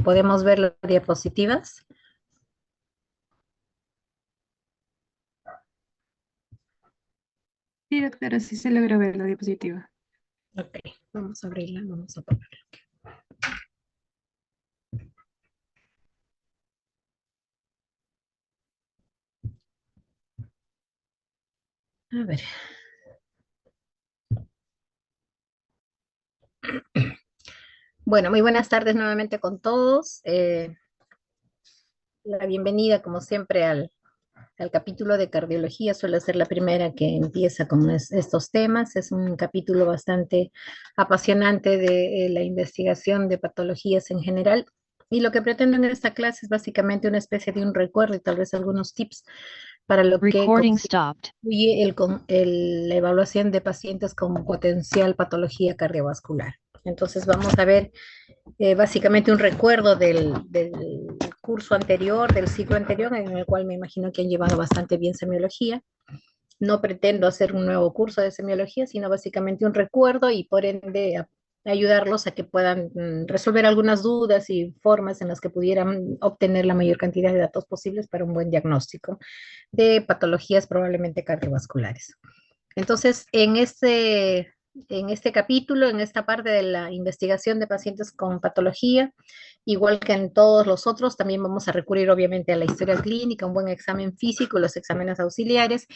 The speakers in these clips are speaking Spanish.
¿Podemos ver las diapositivas? Sí, doctora, sí se logra ver la diapositiva. Ok, vamos a abrirla, vamos a ponerla. A ver. Bueno, muy buenas tardes nuevamente con todos. La bienvenida, como siempre, al capítulo de cardiología. Suele ser la primera que empieza con estos temas. Es un capítulo bastante apasionante de la investigación de patologías en general. Y lo que pretendo en esta clase es básicamente una especie de un recuerdo y tal vez algunos tips para lo que Recording stopped. constituye la evaluación de pacientes con potencial patología cardiovascular. Entonces vamos a ver básicamente un recuerdo del curso anterior, del ciclo anterior, en el cual me imagino que han llevado bastante bien semiología. No pretendo hacer un nuevo curso de semiología, sino básicamente un recuerdo y por ende ayudarlos a que puedan resolver algunas dudas y formas en las que pudieran obtener la mayor cantidad de datos posibles para un buen diagnóstico de patologías probablemente cardiovasculares. Entonces, en este capítulo, en esta parte de la investigación de pacientes con patología, igual que en todos los otros, también vamos a recurrir obviamente a la historia clínica, un buen examen físico, los exámenes auxiliares,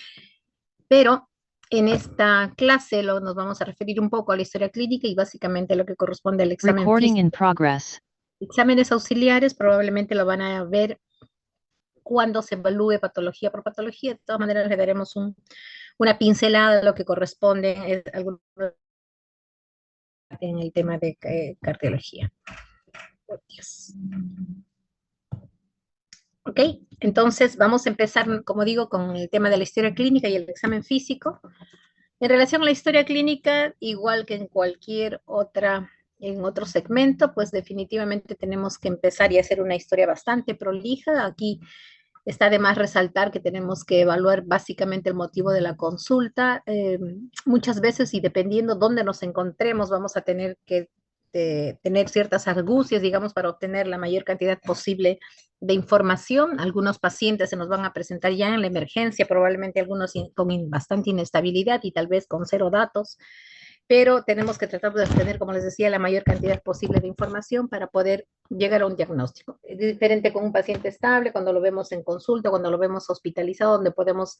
pero en esta clase nos vamos a referir un poco a la historia clínica y básicamente a lo que corresponde al examen Recording in físico. progress. Exámenes auxiliares probablemente lo van a ver cuando se evalúe patología por patología. De todas maneras, le daremos una pincelada de lo que corresponde en el tema de cardiología. Oh, Dios. Ok, entonces vamos a empezar, como digo, con el tema de la historia clínica y el examen físico. En relación a la historia clínica, igual que en cualquier otra, en otro segmento, pues definitivamente tenemos que empezar y hacer una historia bastante prolija. Aquí está de más resaltar que tenemos que evaluar básicamente el motivo de la consulta. Muchas veces, y dependiendo dónde nos encontremos, vamos a tener que tener ciertas argucias, digamos, para obtener la mayor cantidad posible de información. Algunos pacientes se nos van a presentar ya en la emergencia, probablemente algunos con bastante inestabilidad y tal vez con cero datos, pero tenemos que tratar de obtener, como les decía, la mayor cantidad posible de información para poder llegar a un diagnóstico. Es diferente con un paciente estable, cuando lo vemos en consulta, cuando lo vemos hospitalizado, donde podemos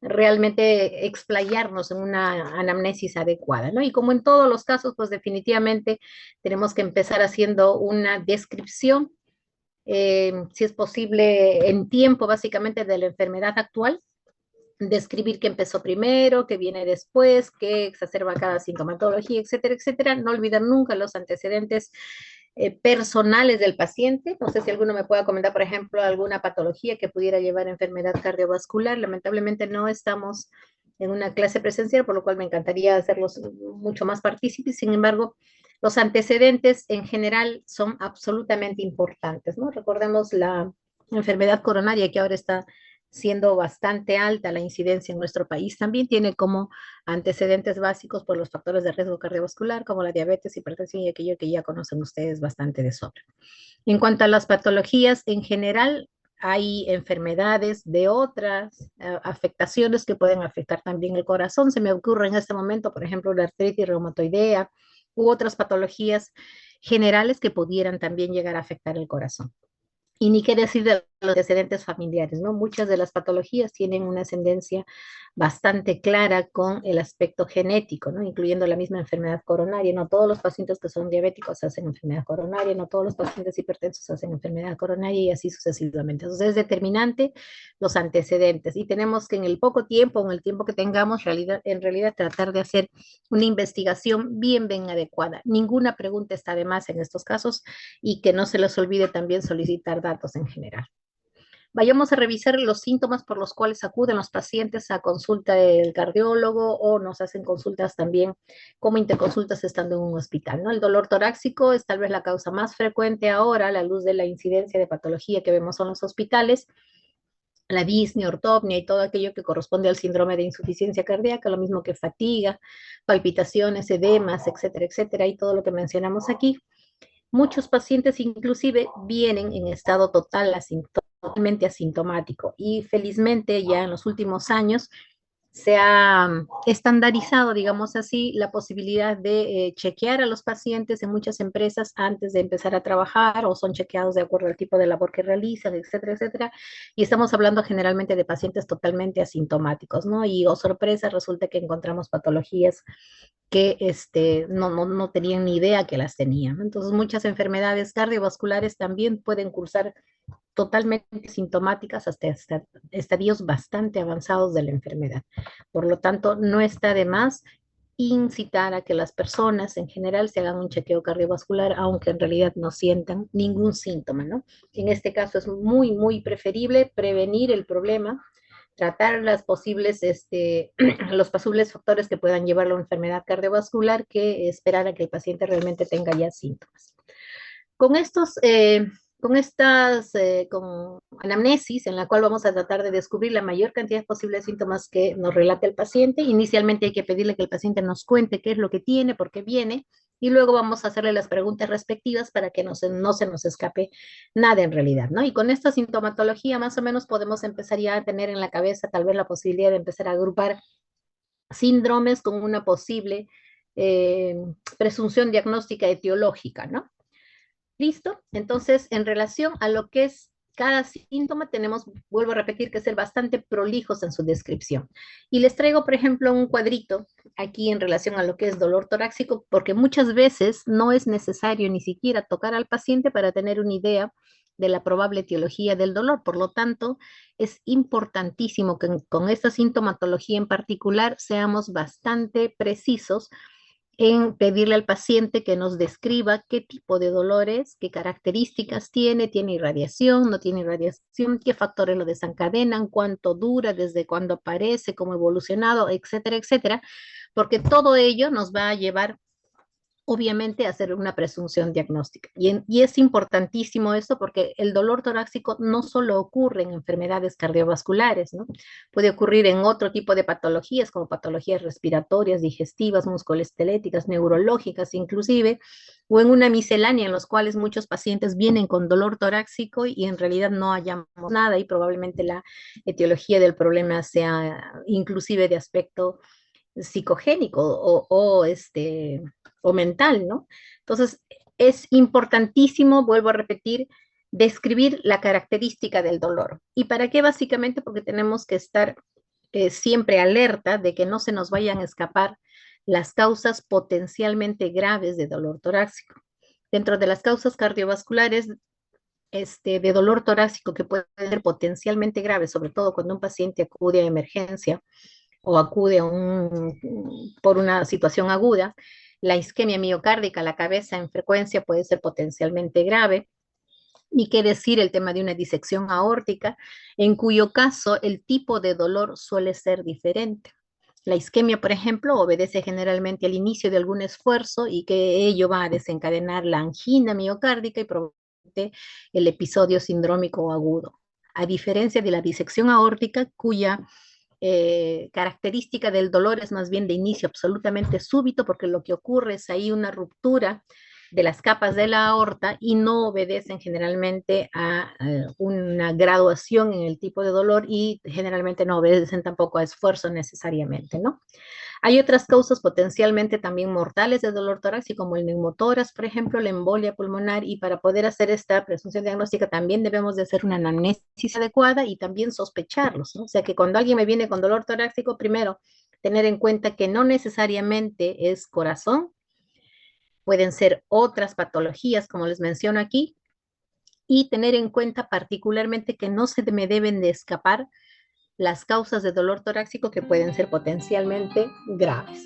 realmente explayarnos en una anamnesis adecuada, ¿no? Y como en todos los casos, pues definitivamente tenemos que empezar haciendo una descripción, si es posible, en tiempo básicamente de la enfermedad actual, describir qué empezó primero, qué viene después, qué exacerba cada sintomatología, etcétera, etcétera. No olvidar nunca los antecedentes personales del paciente. No sé si alguno me pueda comentar, por ejemplo, alguna patología que pudiera llevar a enfermedad cardiovascular. Lamentablemente no estamos en una clase presencial, por lo cual me encantaría hacerlos mucho más partícipes. Sin embargo, los antecedentes en general son absolutamente importantes, ¿no? Recordemos la enfermedad coronaria que ahora está siendo bastante alta la incidencia en nuestro país, también tiene como antecedentes básicos por los factores de riesgo cardiovascular, como la diabetes, hipertensión y aquello que ya conocen ustedes bastante de sobra. En cuanto a las patologías en general, hay enfermedades de otras afectaciones que pueden afectar también el corazón. Se me ocurre en este momento, por ejemplo, la artritis reumatoidea u otras patologías generales que pudieran también llegar a afectar el corazón. Y ni qué decir de los antecedentes familiares, ¿no? Muchas de las patologías tienen una ascendencia bastante clara con el aspecto genético, ¿no? Incluyendo la misma enfermedad coronaria. No todos los pacientes que son diabéticos hacen enfermedad coronaria, no todos los pacientes hipertensos hacen enfermedad coronaria y así sucesivamente. Entonces es determinante los antecedentes y tenemos que en el poco tiempo, en el tiempo que tengamos, en realidad tratar de hacer una investigación bien adecuada. Ninguna pregunta está de más en estos casos y que no se les olvide también solicitar datos en general. Vayamos a revisar los síntomas por los cuales acuden los pacientes a consulta del cardiólogo o nos hacen consultas también como interconsultas estando en un hospital, ¿no? El dolor torácico es tal vez la causa más frecuente ahora a la luz de la incidencia de patología que vemos en los hospitales. La disnea, ortopnia y todo aquello que corresponde al síndrome de insuficiencia cardíaca, lo mismo que fatiga, palpitaciones, edemas, etcétera, etcétera, y todo lo que mencionamos aquí. Muchos pacientes inclusive vienen en estado totalmente asintomático y felizmente ya en los últimos años se ha estandarizado, digamos así, la posibilidad de chequear a los pacientes en muchas empresas antes de empezar a trabajar o son chequeados de acuerdo al tipo de labor que realizan, etcétera, etcétera. Y estamos hablando generalmente de pacientes totalmente asintomáticos, ¿no? Y, oh sorpresa, resulta que encontramos patologías que no tenían ni idea que las tenían, ¿no? Entonces, muchas enfermedades cardiovasculares también pueden cursar totalmente sintomáticas hasta estadios bastante avanzados de la enfermedad. Por lo tanto, no está de más incitar a que las personas en general se hagan un chequeo cardiovascular, aunque en realidad no sientan ningún síntoma, ¿no? En este caso es muy, muy preferible prevenir el problema, tratar las posibles, los posibles factores que puedan llevar a una enfermedad cardiovascular que esperar a que el paciente realmente tenga ya síntomas. Con estos, con anamnesis, en la cual vamos a tratar de descubrir la mayor cantidad posible de síntomas que nos relate el paciente. Inicialmente hay que pedirle que el paciente nos cuente qué es lo que tiene, por qué viene, y luego vamos a hacerle las preguntas respectivas para que no se nos escape nada en realidad, ¿no? Y con esta sintomatología más o menos podemos empezar ya a tener en la cabeza tal vez la posibilidad de empezar a agrupar síndromes con una posible eh, presunción diagnóstica etiológica, ¿no? ¿Listo? Entonces, en relación a lo que es cada síntoma, tenemos, vuelvo a repetir, que ser bastante prolijos en su descripción. Y les traigo, por ejemplo, un cuadrito aquí en relación a lo que es dolor torácico, porque muchas veces no es necesario ni siquiera tocar al paciente para tener una idea de la probable etiología del dolor. Por lo tanto, es importantísimo que con esta sintomatología en particular seamos bastante precisos en pedirle al paciente que nos describa qué tipo de dolores, qué características tiene irradiación, no tiene irradiación, qué factores lo desencadenan, cuánto dura, desde cuándo aparece, cómo ha evolucionado, etcétera, etcétera, porque todo ello nos va a llevar obviamente hacer una presunción diagnóstica. Y es importantísimo esto porque el dolor torácico no solo ocurre en enfermedades cardiovasculares, ¿no? Puede ocurrir en otro tipo de patologías, como patologías respiratorias, digestivas, musculoesqueléticas, neurológicas inclusive, o en una miscelánea en los cuales muchos pacientes vienen con dolor torácico y en realidad no hallamos nada y probablemente la etiología del problema sea inclusive de aspecto psicogénico o mental, ¿no? Entonces, es importantísimo, vuelvo a repetir, describir la característica del dolor. ¿Y para qué? Básicamente porque tenemos que estar siempre alerta de que no se nos vayan a escapar las causas potencialmente graves de dolor torácico. Dentro de las causas cardiovasculares de dolor torácico que pueden ser potencialmente graves, sobre todo cuando un paciente acude a emergencia, o acude por una situación aguda, la isquemia miocárdica, la cabeza en frecuencia puede ser potencialmente grave. Ni qué decir el tema de una disección aórtica, en cuyo caso el tipo de dolor suele ser diferente. La isquemia, por ejemplo, obedece generalmente al inicio de algún esfuerzo y que ello va a desencadenar la angina miocárdica y probablemente el episodio sindrómico agudo. A diferencia de la disección aórtica, cuya característica del dolor es más bien de inicio absolutamente súbito, porque lo que ocurre es ahí una ruptura de las capas de la aorta y no obedecen generalmente a una graduación en el tipo de dolor y generalmente no obedecen tampoco a esfuerzo necesariamente, ¿no? Hay otras causas potencialmente también mortales de dolor torácico, como el neumotórax, por ejemplo, la embolia pulmonar, y para poder hacer esta presunción diagnóstica también debemos de hacer una anamnesis adecuada y también sospecharlos, ¿no? O sea que cuando alguien me viene con dolor torácico, primero, tener en cuenta que no necesariamente es corazón, pueden ser otras patologías, como les menciono aquí, y tener en cuenta particularmente que no se me deben de escapar las causas de dolor torácico que pueden ser potencialmente graves.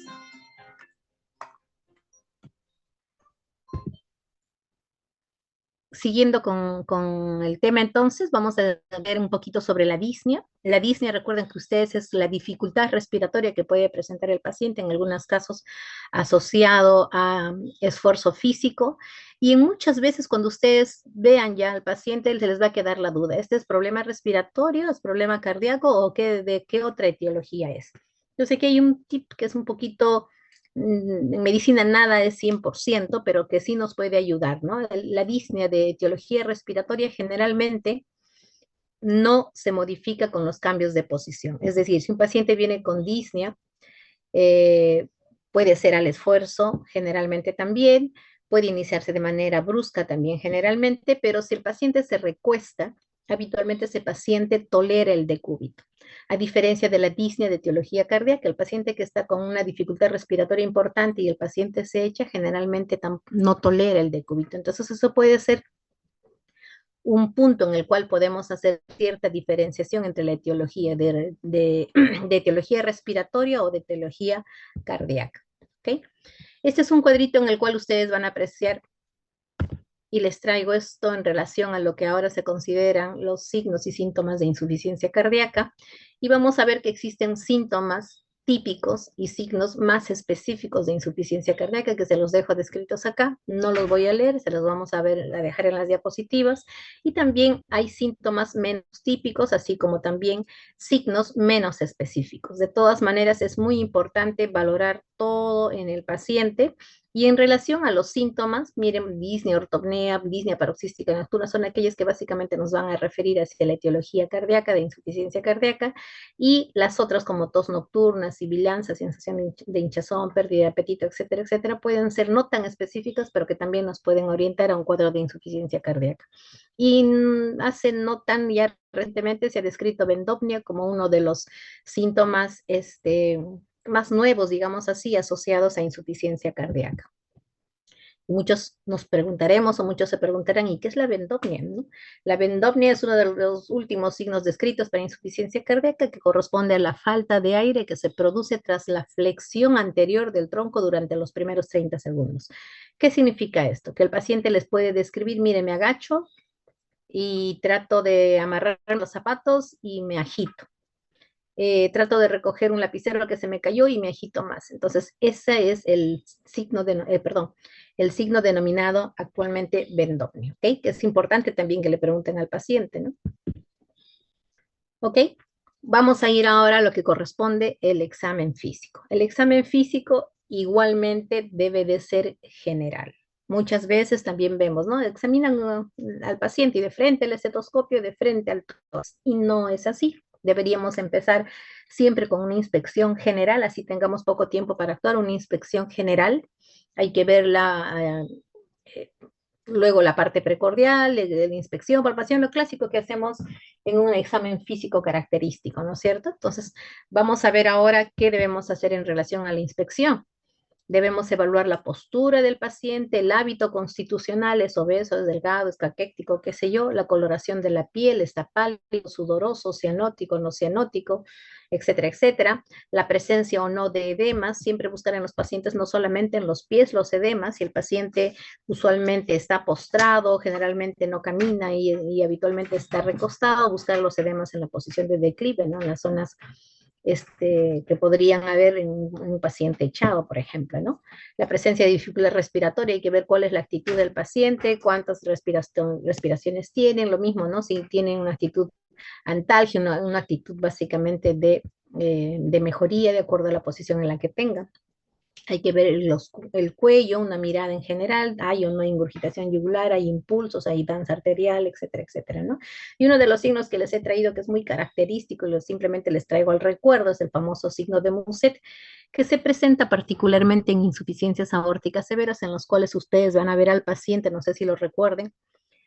Siguiendo con el tema entonces, vamos a ver un poquito sobre la disnea. La disnea, recuerden que ustedes es la dificultad respiratoria que puede presentar el paciente, en algunos casos asociado a esfuerzo físico, y en muchas veces cuando ustedes vean ya al paciente, se les va a quedar la duda, ¿este es problema respiratorio, es problema cardíaco o de qué otra etiología es? Yo sé que hay un tip que es un poquito En medicina nada es 100%, pero que sí nos puede ayudar, ¿no? La disnea de etiología respiratoria generalmente no se modifica con los cambios de posición. Es decir, si un paciente viene con disnea, eh, puede ser al esfuerzo generalmente también, puede iniciarse de manera brusca también generalmente, pero si el paciente se recuesta, habitualmente ese paciente tolera el decúbito. A diferencia de la disnea de etiología cardíaca, el paciente que está con una dificultad respiratoria importante y el paciente se echa, generalmente no tolera el decúbito. Entonces eso puede ser un punto en el cual podemos hacer cierta diferenciación entre la etiología de etiología respiratoria o de etiología cardíaca. ¿Okay? Este es un cuadrito en el cual ustedes van a apreciar y les traigo esto en relación a lo que ahora se consideran los signos y síntomas de insuficiencia cardíaca. Y vamos a ver que existen síntomas típicos y signos más específicos de insuficiencia cardíaca, que se los dejo descritos acá. No los voy a leer, se los vamos a dejar en las diapositivas. Y también hay síntomas menos típicos, así como también signos menos específicos. De todas maneras, es muy importante valorar todo en el paciente. Y en relación a los síntomas, miren, disnea, ortopnea, disnea paroxística nocturna, son aquellas que básicamente nos van a referir hacia la etiología cardíaca, de insuficiencia cardíaca, y las otras como tos nocturna, sibilancia, sensación de hinchazón, pérdida de apetito, etcétera, etcétera, pueden ser no tan específicas, pero que también nos pueden orientar a un cuadro de insuficiencia cardíaca. Y hace no tan ya recientemente se ha descrito bendopnia como uno de los síntomas más nuevos, digamos así, asociados a insuficiencia cardíaca. Muchos nos preguntaremos o muchos se preguntarán, ¿y qué es la bendopnia? ¿No? La bendopnia es uno de los últimos signos descritos para insuficiencia cardíaca que corresponde a la falta de aire que se produce tras la flexión anterior del tronco durante los primeros 30 segundos. ¿Qué significa esto? Que el paciente les puede describir, mire, me agacho y trato de amarrar los zapatos y me agito. Trato de recoger un lapicero que se me cayó y me agito más. Entonces, ese es el signo, el signo denominado actualmente bendopnio, ¿ok? Que es importante también que le pregunten al paciente, ¿no? ¿Ok? Vamos a ir ahora a lo que corresponde el examen físico. El examen físico igualmente debe de ser general. Muchas veces también vemos, ¿no? Examinan al paciente y de frente el estetoscopio, de frente al tos. Y no es así. Deberíamos empezar siempre con una inspección general, así tengamos poco tiempo para actuar, una inspección general. Hay que verla, luego la parte precordial, de la inspección, palpación, lo clásico que hacemos en un examen físico característico, ¿no es cierto? Entonces, vamos a ver ahora qué debemos hacer en relación a la inspección. Debemos evaluar la postura del paciente, el hábito constitucional, es obeso, es delgado, es caquético, qué sé yo, la coloración de la piel, está pálido, sudoroso, cianótico, no cianótico, etcétera, etcétera. La presencia o no de edemas, siempre buscar en los pacientes no solamente en los pies los edemas, si el paciente usualmente está postrado, generalmente no camina y habitualmente está recostado, buscar los edemas en la posición de declive, ¿no? En las zonas que podrían haber en un paciente echado, por ejemplo, ¿no? La presencia de dificultad respiratoria, hay que ver cuál es la actitud del paciente, cuántas respiraciones tienen, lo mismo, ¿no? Si tienen una actitud antalgia, una actitud básicamente de mejoría de acuerdo a la posición en la que tenga. Hay que ver el cuello, una mirada en general, hay o no ingurgitación yugular, hay impulsos, hay danza arterial, etcétera, etcétera, ¿no? Y uno de los signos que les he traído que es muy característico y simplemente les traigo al recuerdo es el famoso signo de Muset, que se presenta particularmente en insuficiencias aórticas severas en los cuales ustedes van a ver al paciente, no sé si lo recuerden,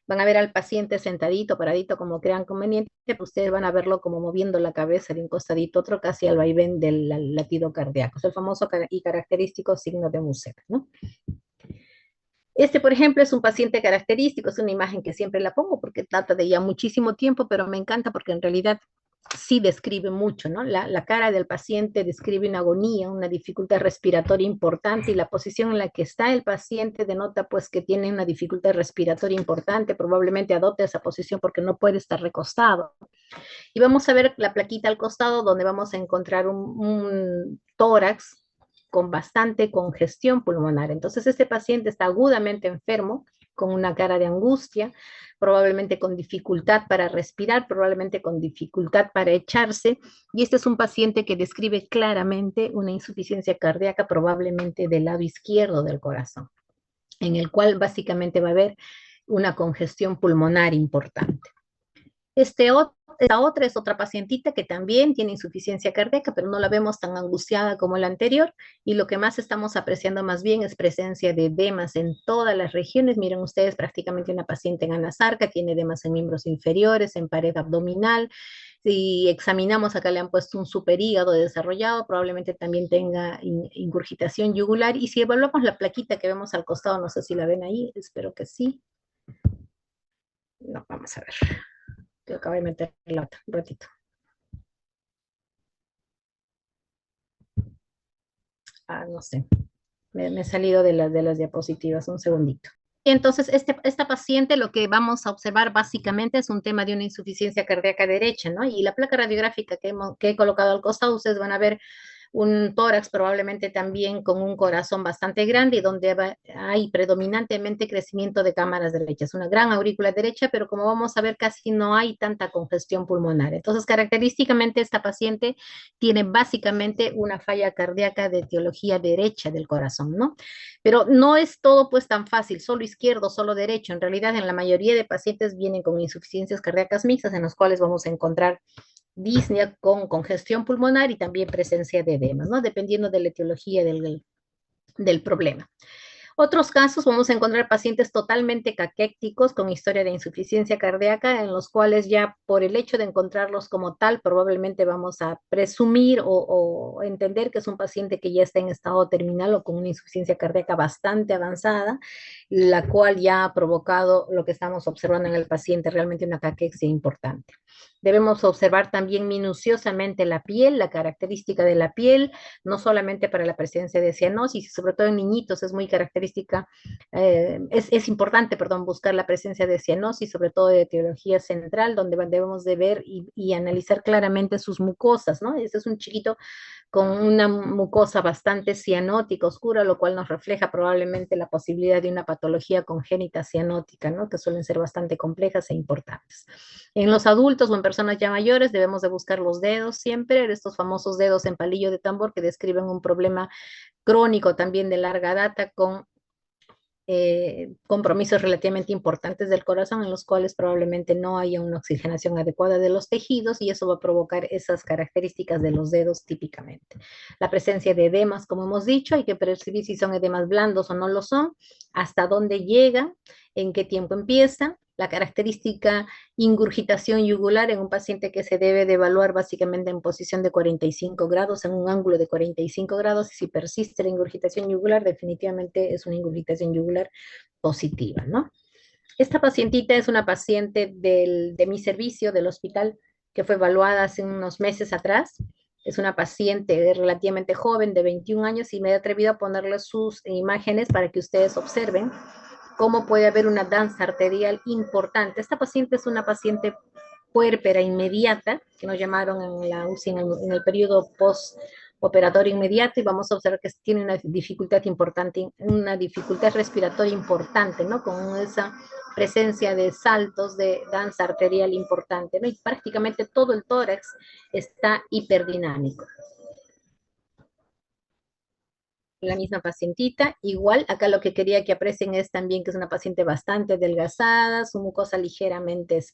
van a ver al paciente sentadito, paradito, como crean conveniente, pero ustedes van a verlo como moviendo la cabeza de un costadito a otro, casi al vaivén del latido cardíaco. Es el famoso y característico signo de Muset, ¿no? Por ejemplo, es un paciente característico, es una imagen que siempre la pongo porque trata de ya muchísimo tiempo, pero me encanta porque en realidad sí describe mucho, ¿no? La cara del paciente describe una agonía, una dificultad respiratoria importante y la posición en la que está el paciente denota pues que tiene una dificultad respiratoria importante, probablemente adopte esa posición porque no puede estar recostado. Y vamos a ver la plaquita al costado donde vamos a encontrar un tórax con bastante congestión pulmonar. Entonces este paciente está agudamente enfermo con una cara de angustia, probablemente con dificultad para respirar, probablemente con dificultad para echarse, y este es un paciente que describe claramente una insuficiencia cardíaca, probablemente del lado izquierdo del corazón, en el cual básicamente va a haber una congestión pulmonar importante. Esta otra es otra pacientita que también tiene insuficiencia cardíaca, pero no la vemos tan angustiada como la anterior, y lo que más estamos apreciando más bien es presencia de edemas en todas las regiones. Miren ustedes, prácticamente una paciente en anasarca, tiene edemas en miembros inferiores, en pared abdominal. Si examinamos, acá le han puesto un superhígado desarrollado, probablemente también tenga ingurgitación yugular, y si evaluamos la plaquita que vemos al costado, no sé si la ven ahí, espero que sí. No, vamos a ver. Que acabo de meter la otra, un ratito. No sé, me he salido de las diapositivas, un segundito. Entonces, esta paciente lo que vamos a observar básicamente es un tema de una insuficiencia cardíaca derecha, ¿no? Y la placa radiográfica que he colocado al costado, ustedes van a ver un tórax probablemente también con un corazón bastante grande y donde hay predominantemente crecimiento de cámaras derechas. Una gran aurícula derecha, pero como vamos a ver, casi no hay tanta congestión pulmonar. Entonces, característicamente, esta paciente tiene básicamente una falla cardíaca de etiología derecha del corazón, ¿no? Pero no es todo pues tan fácil, solo izquierdo, solo derecho. En realidad, en la mayoría de pacientes vienen con insuficiencias cardíacas mixtas, en las cuales vamos a encontrar disnea con congestión pulmonar y también presencia de edemas, ¿no? Dependiendo de la etiología del problema. Otros casos vamos a encontrar pacientes totalmente caquécticos con historia de insuficiencia cardíaca, en los cuales ya por el hecho de encontrarlos como tal, probablemente vamos a presumir o entender que es un paciente que ya está en estado terminal o con una insuficiencia cardíaca bastante avanzada, la cual ya ha provocado lo que estamos observando en el paciente, realmente una caquexia importante. Debemos observar también minuciosamente la piel, la característica de la piel, no solamente para la presencia de cianosis, sobre todo en niñitos es muy característica, es importante, perdón, buscar la presencia de cianosis, sobre todo de etiología central, donde debemos de ver y analizar claramente sus mucosas, ¿no? Este es un chiquito con una mucosa bastante cianótica, oscura, lo cual nos refleja probablemente la posibilidad de una patología congénita cianótica, ¿no? Que suelen ser bastante complejas e importantes. En los adultos o en personas ya mayores debemos de buscar los dedos siempre, estos famosos dedos en palillo de tambor que describen un problema crónico también de larga data con compromisos relativamente importantes del corazón en los cuales probablemente no haya una oxigenación adecuada de los tejidos y eso va a provocar esas características de los dedos típicamente. La presencia de edemas, como hemos dicho, hay que percibir si son edemas blandos o no lo son, hasta dónde llegan, en qué tiempo empieza, la característica ingurgitación yugular en un paciente que se debe de evaluar básicamente en posición de 45 grados, en un ángulo de 45 grados, y si persiste la ingurgitación yugular, definitivamente es una ingurgitación yugular positiva, ¿no? Esta pacientita es una paciente de mi servicio, del hospital, que fue evaluada hace unos meses atrás. Es una paciente relativamente joven, de 21 años, y me he atrevido a ponerle sus imágenes para que ustedes observen cómo puede haber una danza arterial importante. Esta paciente es una paciente puérpera inmediata, que nos llamaron en la UCI en el periodo postoperatorio inmediato, y vamos a observar que tiene una dificultad importante, una dificultad respiratoria importante, ¿no? Con esa presencia de saltos de danza arterial importante, ¿no? Y prácticamente todo el tórax está hiperdinámico. La misma pacientita, igual, acá lo que quería que aprecien es también que es una paciente bastante adelgazada, su mucosa ligeramente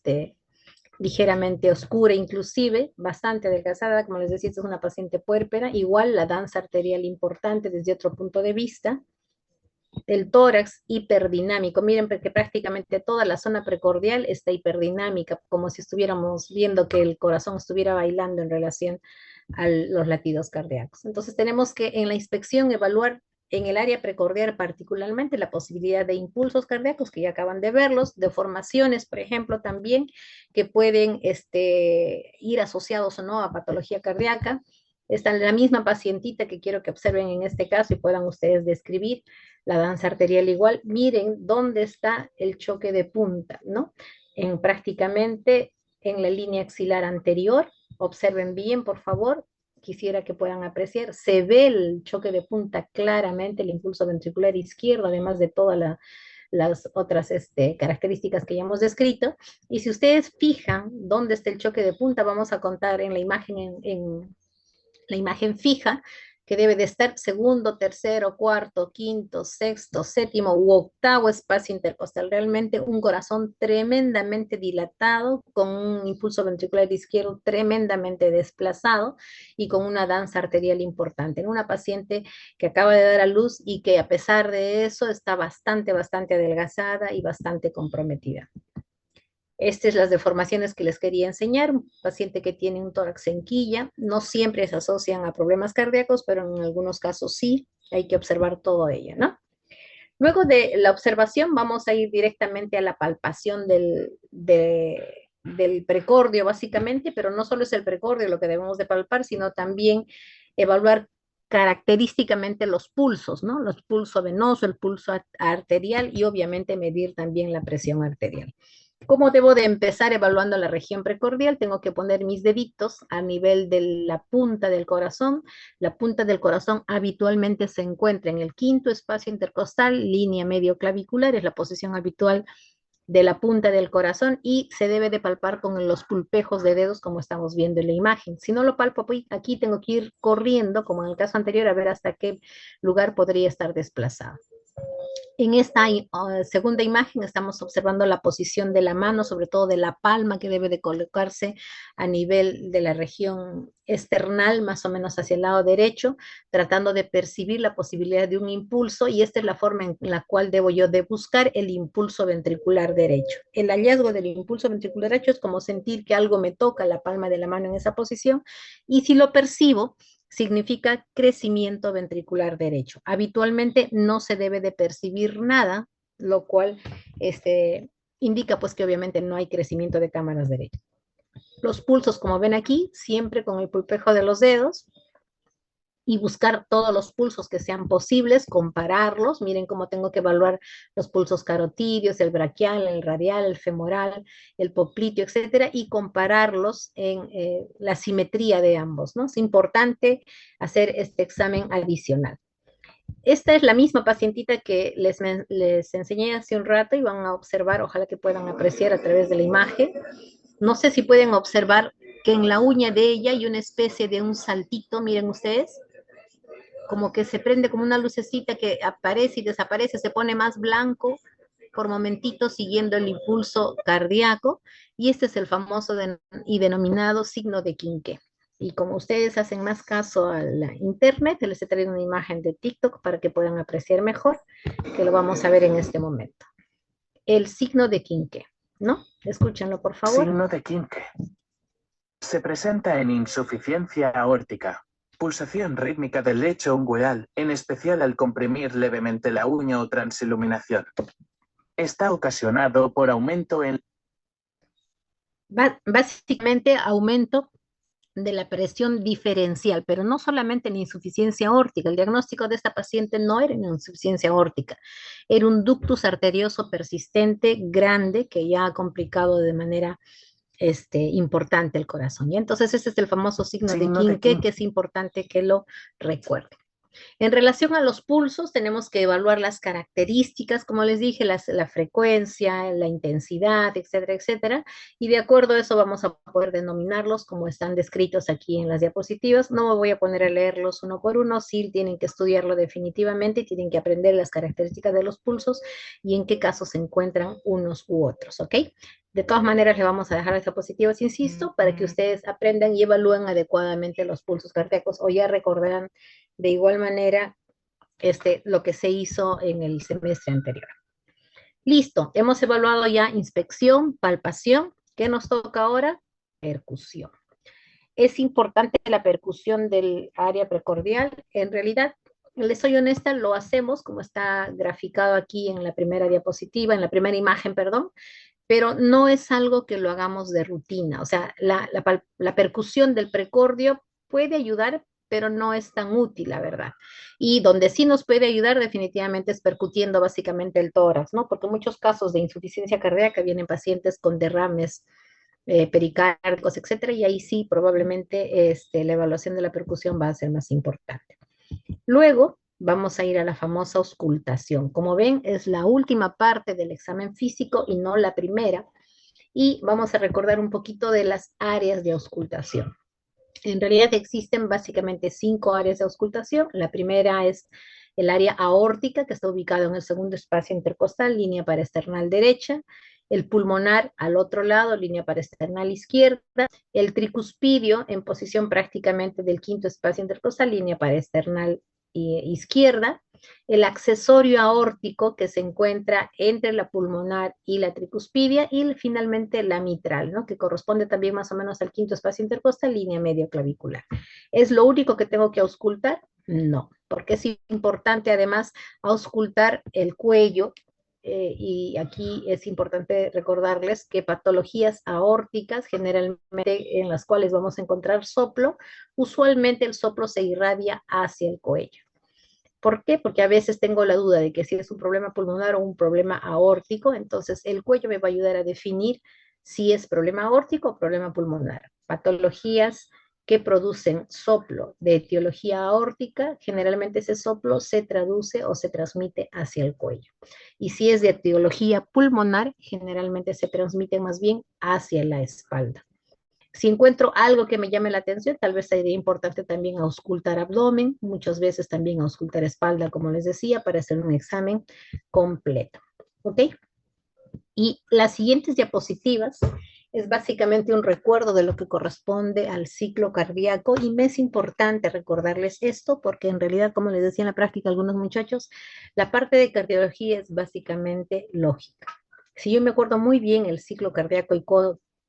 oscura, inclusive, bastante adelgazada, como les decía, es una paciente puérpera, igual la danza arterial importante desde otro punto de vista, el tórax hiperdinamico, miren porque prácticamente toda la zona precordial está hiperdinámica, como si estuviéramos viendo que el corazón estuviera bailando en relación a los latidos cardíacos. Entonces tenemos que en la inspección evaluar en el área precordial particularmente la posibilidad de impulsos cardíacos, que ya acaban de verlos, deformaciones, por ejemplo, también, que pueden ir asociados o no a patología cardíaca. Está la misma pacientita que quiero que observen en este caso y puedan ustedes describir la danza arterial igual. Miren dónde está el choque de punta, ¿no? Prácticamente en la línea axilar anterior. Observen bien, por favor. Quisiera que puedan apreciar. Se ve el choque de punta claramente, el impulso ventricular izquierdo, además de toda las otras características que ya hemos descrito. Y si ustedes fijan dónde está el choque de punta, vamos a contar en la imagen, en la imagen fija, que debe de estar segundo, tercero, cuarto, quinto, sexto, séptimo u octavo espacio intercostal. Realmente un corazón tremendamente dilatado, con un impulso ventricular izquierdo tremendamente desplazado y con una danza arterial importante. En una paciente que acaba de dar a luz y que a pesar de eso está bastante adelgazada y bastante comprometida. Estas son las deformaciones que les quería enseñar. Un paciente que tiene un tórax en quilla, no siempre se asocian a problemas cardíacos, pero en algunos casos sí, hay que observar todo ello, ¿no? Luego de la observación vamos a ir directamente a la palpación del precordio, básicamente, pero no solo es el precordio lo que debemos de palpar, sino también evaluar característicamente los pulsos, ¿no? Los pulso venoso, el pulso arterial y obviamente medir también la presión arterial. ¿Cómo debo de empezar evaluando la región precordial? Tengo que poner mis deditos a nivel de la punta del corazón. La punta del corazón habitualmente se encuentra en el quinto espacio intercostal, línea medio clavicular, es la posición habitual de la punta del corazón y se debe de palpar con los pulpejos de dedos como estamos viendo en la imagen. Si no lo palpo aquí, tengo que ir corriendo, como en el caso anterior, a ver hasta qué lugar podría estar desplazado. En esta segunda imagen estamos observando la posición de la mano, sobre todo de la palma que debe de colocarse a nivel de la región esternal, más o menos hacia el lado derecho, tratando de percibir la posibilidad de un impulso y esta es la forma en la cual debo yo de buscar el impulso ventricular derecho. El hallazgo del impulso ventricular derecho es como sentir que algo me toca la palma de la mano en esa posición y si lo percibo, significa crecimiento ventricular derecho. Habitualmente no se debe de percibir nada, lo cual indica pues que obviamente no hay crecimiento de cámaras derechas. Los pulsos, como ven aquí, siempre con el pulpejo de los dedos, y buscar todos los pulsos que sean posibles, compararlos. Miren cómo tengo que evaluar los pulsos carotídeos, el braquial, el radial, el femoral, el popliteo, etcétera, y compararlos en la simetría de ambos, ¿no? Es importante hacer este examen adicional. Esta es la misma pacientita que les enseñé hace un rato y van a observar, ojalá que puedan apreciar a través de la imagen. No sé si pueden observar que en la uña de ella hay una especie de un saltito, miren ustedes, como que se prende como una lucecita que aparece y desaparece, se pone más blanco por momentitos siguiendo el impulso cardíaco, y este es el famoso y denominado signo de Quinqué. Y como ustedes hacen más caso a la internet, les he traído una imagen de TikTok para que puedan apreciar mejor, que lo vamos a ver en este momento. El signo de Quinqué, ¿no? Escúchenlo, por favor. Signo de Quinqué. Se presenta en insuficiencia aórtica, pulsación rítmica del lecho ungueal, en especial al comprimir levemente la uña o transiluminación. Está ocasionado por aumento en... Básicamente aumento de la presión diferencial, pero no solamente en insuficiencia aórtica. El diagnóstico de esta paciente no era una insuficiencia aórtica, era un ductus arterioso persistente grande que ya ha complicado de manera importante el corazón. Y entonces ese es el famoso signo de Quinqué, que es importante que lo recuerden. En relación a los pulsos, tenemos que evaluar las características, como les dije, la frecuencia, la intensidad, etcétera, etcétera, y de acuerdo a eso vamos a poder denominarlos como están descritos aquí en las diapositivas. No me voy a poner a leerlos uno por uno, sí tienen que estudiarlo definitivamente y tienen que aprender las características de los pulsos y en qué casos se encuentran unos u otros, ¿ok? De todas maneras, le vamos a dejar las diapositivas, insisto, para que ustedes aprendan y evalúen adecuadamente los pulsos cardíacos o ya recordarán de igual manera lo que se hizo en el semestre anterior. Listo, hemos evaluado ya inspección, palpación. ¿Qué nos toca ahora? Percusión. Es importante la percusión del área precordial. En realidad, les soy honesta, lo hacemos como está graficado aquí en la primera diapositiva, en la primera imagen, perdón, pero no es algo que lo hagamos de rutina. O sea, la percusión del precordio puede ayudar, pero no es tan útil, la verdad. Y donde sí nos puede ayudar definitivamente es percutiendo básicamente el tórax, ¿no? Porque en muchos casos de insuficiencia cardíaca vienen pacientes con derrames pericárdicos, etcétera, y ahí sí probablemente la evaluación de la percusión va a ser más importante. Luego vamos a ir a la famosa auscultación. Como ven, es la última parte del examen físico y no la primera. Y vamos a recordar un poquito de las áreas de auscultación. En realidad existen básicamente 5 áreas de auscultación. La primera es el área aórtica, que está ubicada en el segundo espacio intercostal, línea paraesternal derecha. El pulmonar al otro lado, línea paraesternal izquierda. El tricuspidio en posición prácticamente del quinto espacio intercostal, línea paraesternal izquierda. El accesorio aórtico que se encuentra entre la pulmonar y la tricuspidia, y finalmente la mitral, ¿no? Que corresponde también más o menos al quinto espacio intercostal, línea medio clavicular. ¿Es lo único que tengo que auscultar? No, porque es importante además auscultar el cuello, y aquí es importante recordarles que patologías aórticas, generalmente en las cuales vamos a encontrar soplo, usualmente el soplo se irradia hacia el cuello. ¿Por qué? Porque a veces tengo la duda de que si es un problema pulmonar o un problema aórtico, entonces el cuello me va a ayudar a definir si es problema aórtico o problema pulmonar. Patologías que producen soplo de etiología aórtica, generalmente ese soplo se traduce o se transmite hacia el cuello. Y si es de etiología pulmonar, generalmente se transmite más bien hacia la espalda. Si encuentro algo que me llame la atención, tal vez sería importante también auscultar abdomen, muchas veces también auscultar espalda, como les decía, para hacer un examen completo. ¿Ok? Y las siguientes diapositivas es básicamente un recuerdo de lo que corresponde al ciclo cardíaco, y me es importante recordarles esto porque en realidad, como les decía en la práctica a algunos muchachos, la parte de cardiología es básicamente lógica. Si yo me acuerdo muy bien el ciclo cardíaco y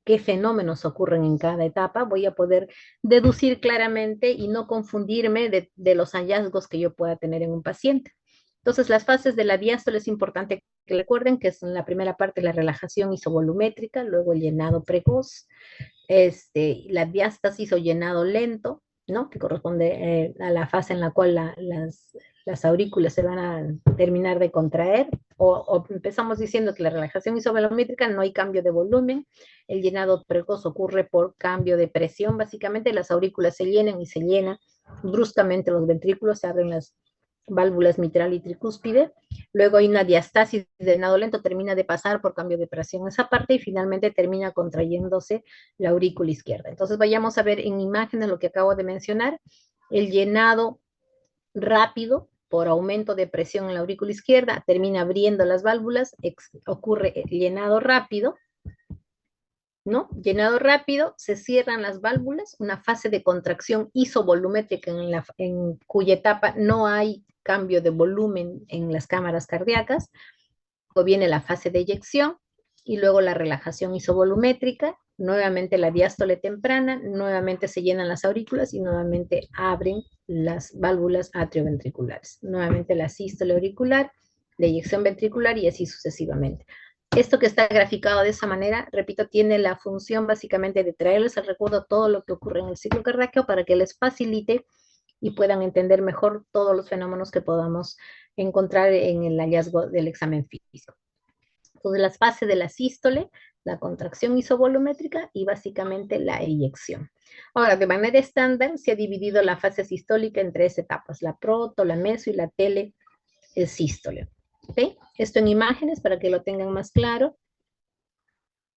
qué fenómenos ocurren en cada etapa, voy a poder deducir claramente y no confundirme de los hallazgos que yo pueda tener en un paciente. Entonces, las fases de la diástole es importante que recuerden que es en la primera parte la relajación isovolumétrica, luego el llenado precoz, la diástasis o llenado lento, ¿no? Que corresponde a la fase en la cual las aurículas se van a terminar de contraer, o empezamos diciendo que la relajación isovolumétrica no hay cambio de volumen, el llenado precoz ocurre por cambio de presión, básicamente las aurículas se llenan y se llenan bruscamente los ventrículos, se abren las válvulas mitral y tricúspide, luego hay una diastasis de llenado lento, termina de pasar por cambio de presión esa parte y finalmente termina contrayéndose la aurícula izquierda. Entonces vayamos a ver en imágenes lo que acabo de mencionar, el llenado rápido por aumento de presión en la aurícula izquierda, termina abriendo las válvulas, ocurre el llenado rápido, ¿no? Llenado rápido, se cierran las válvulas, una fase de contracción isovolumétrica en cuya etapa no hay cambio de volumen en las cámaras cardíacas, luego viene la fase de eyección y luego la relajación isovolumétrica, nuevamente la diástole temprana, nuevamente se llenan las aurículas y nuevamente abren las válvulas atrioventriculares, nuevamente la sístole auricular, la eyección ventricular y así sucesivamente. Esto que está graficado de esa manera, repito, tiene la función básicamente de traerles al recuerdo todo lo que ocurre en el ciclo cardíaco para que les facilite y puedan entender mejor todos los fenómenos que podamos encontrar en el hallazgo del examen físico. Entonces, las fases de la sístole, la contracción isovolumétrica y básicamente la eyección. Ahora, de manera estándar, se ha dividido la fase sistólica en 3 etapas, la proto, la meso y la telesístole. ¿Okay? Esto en imágenes para que lo tengan más claro.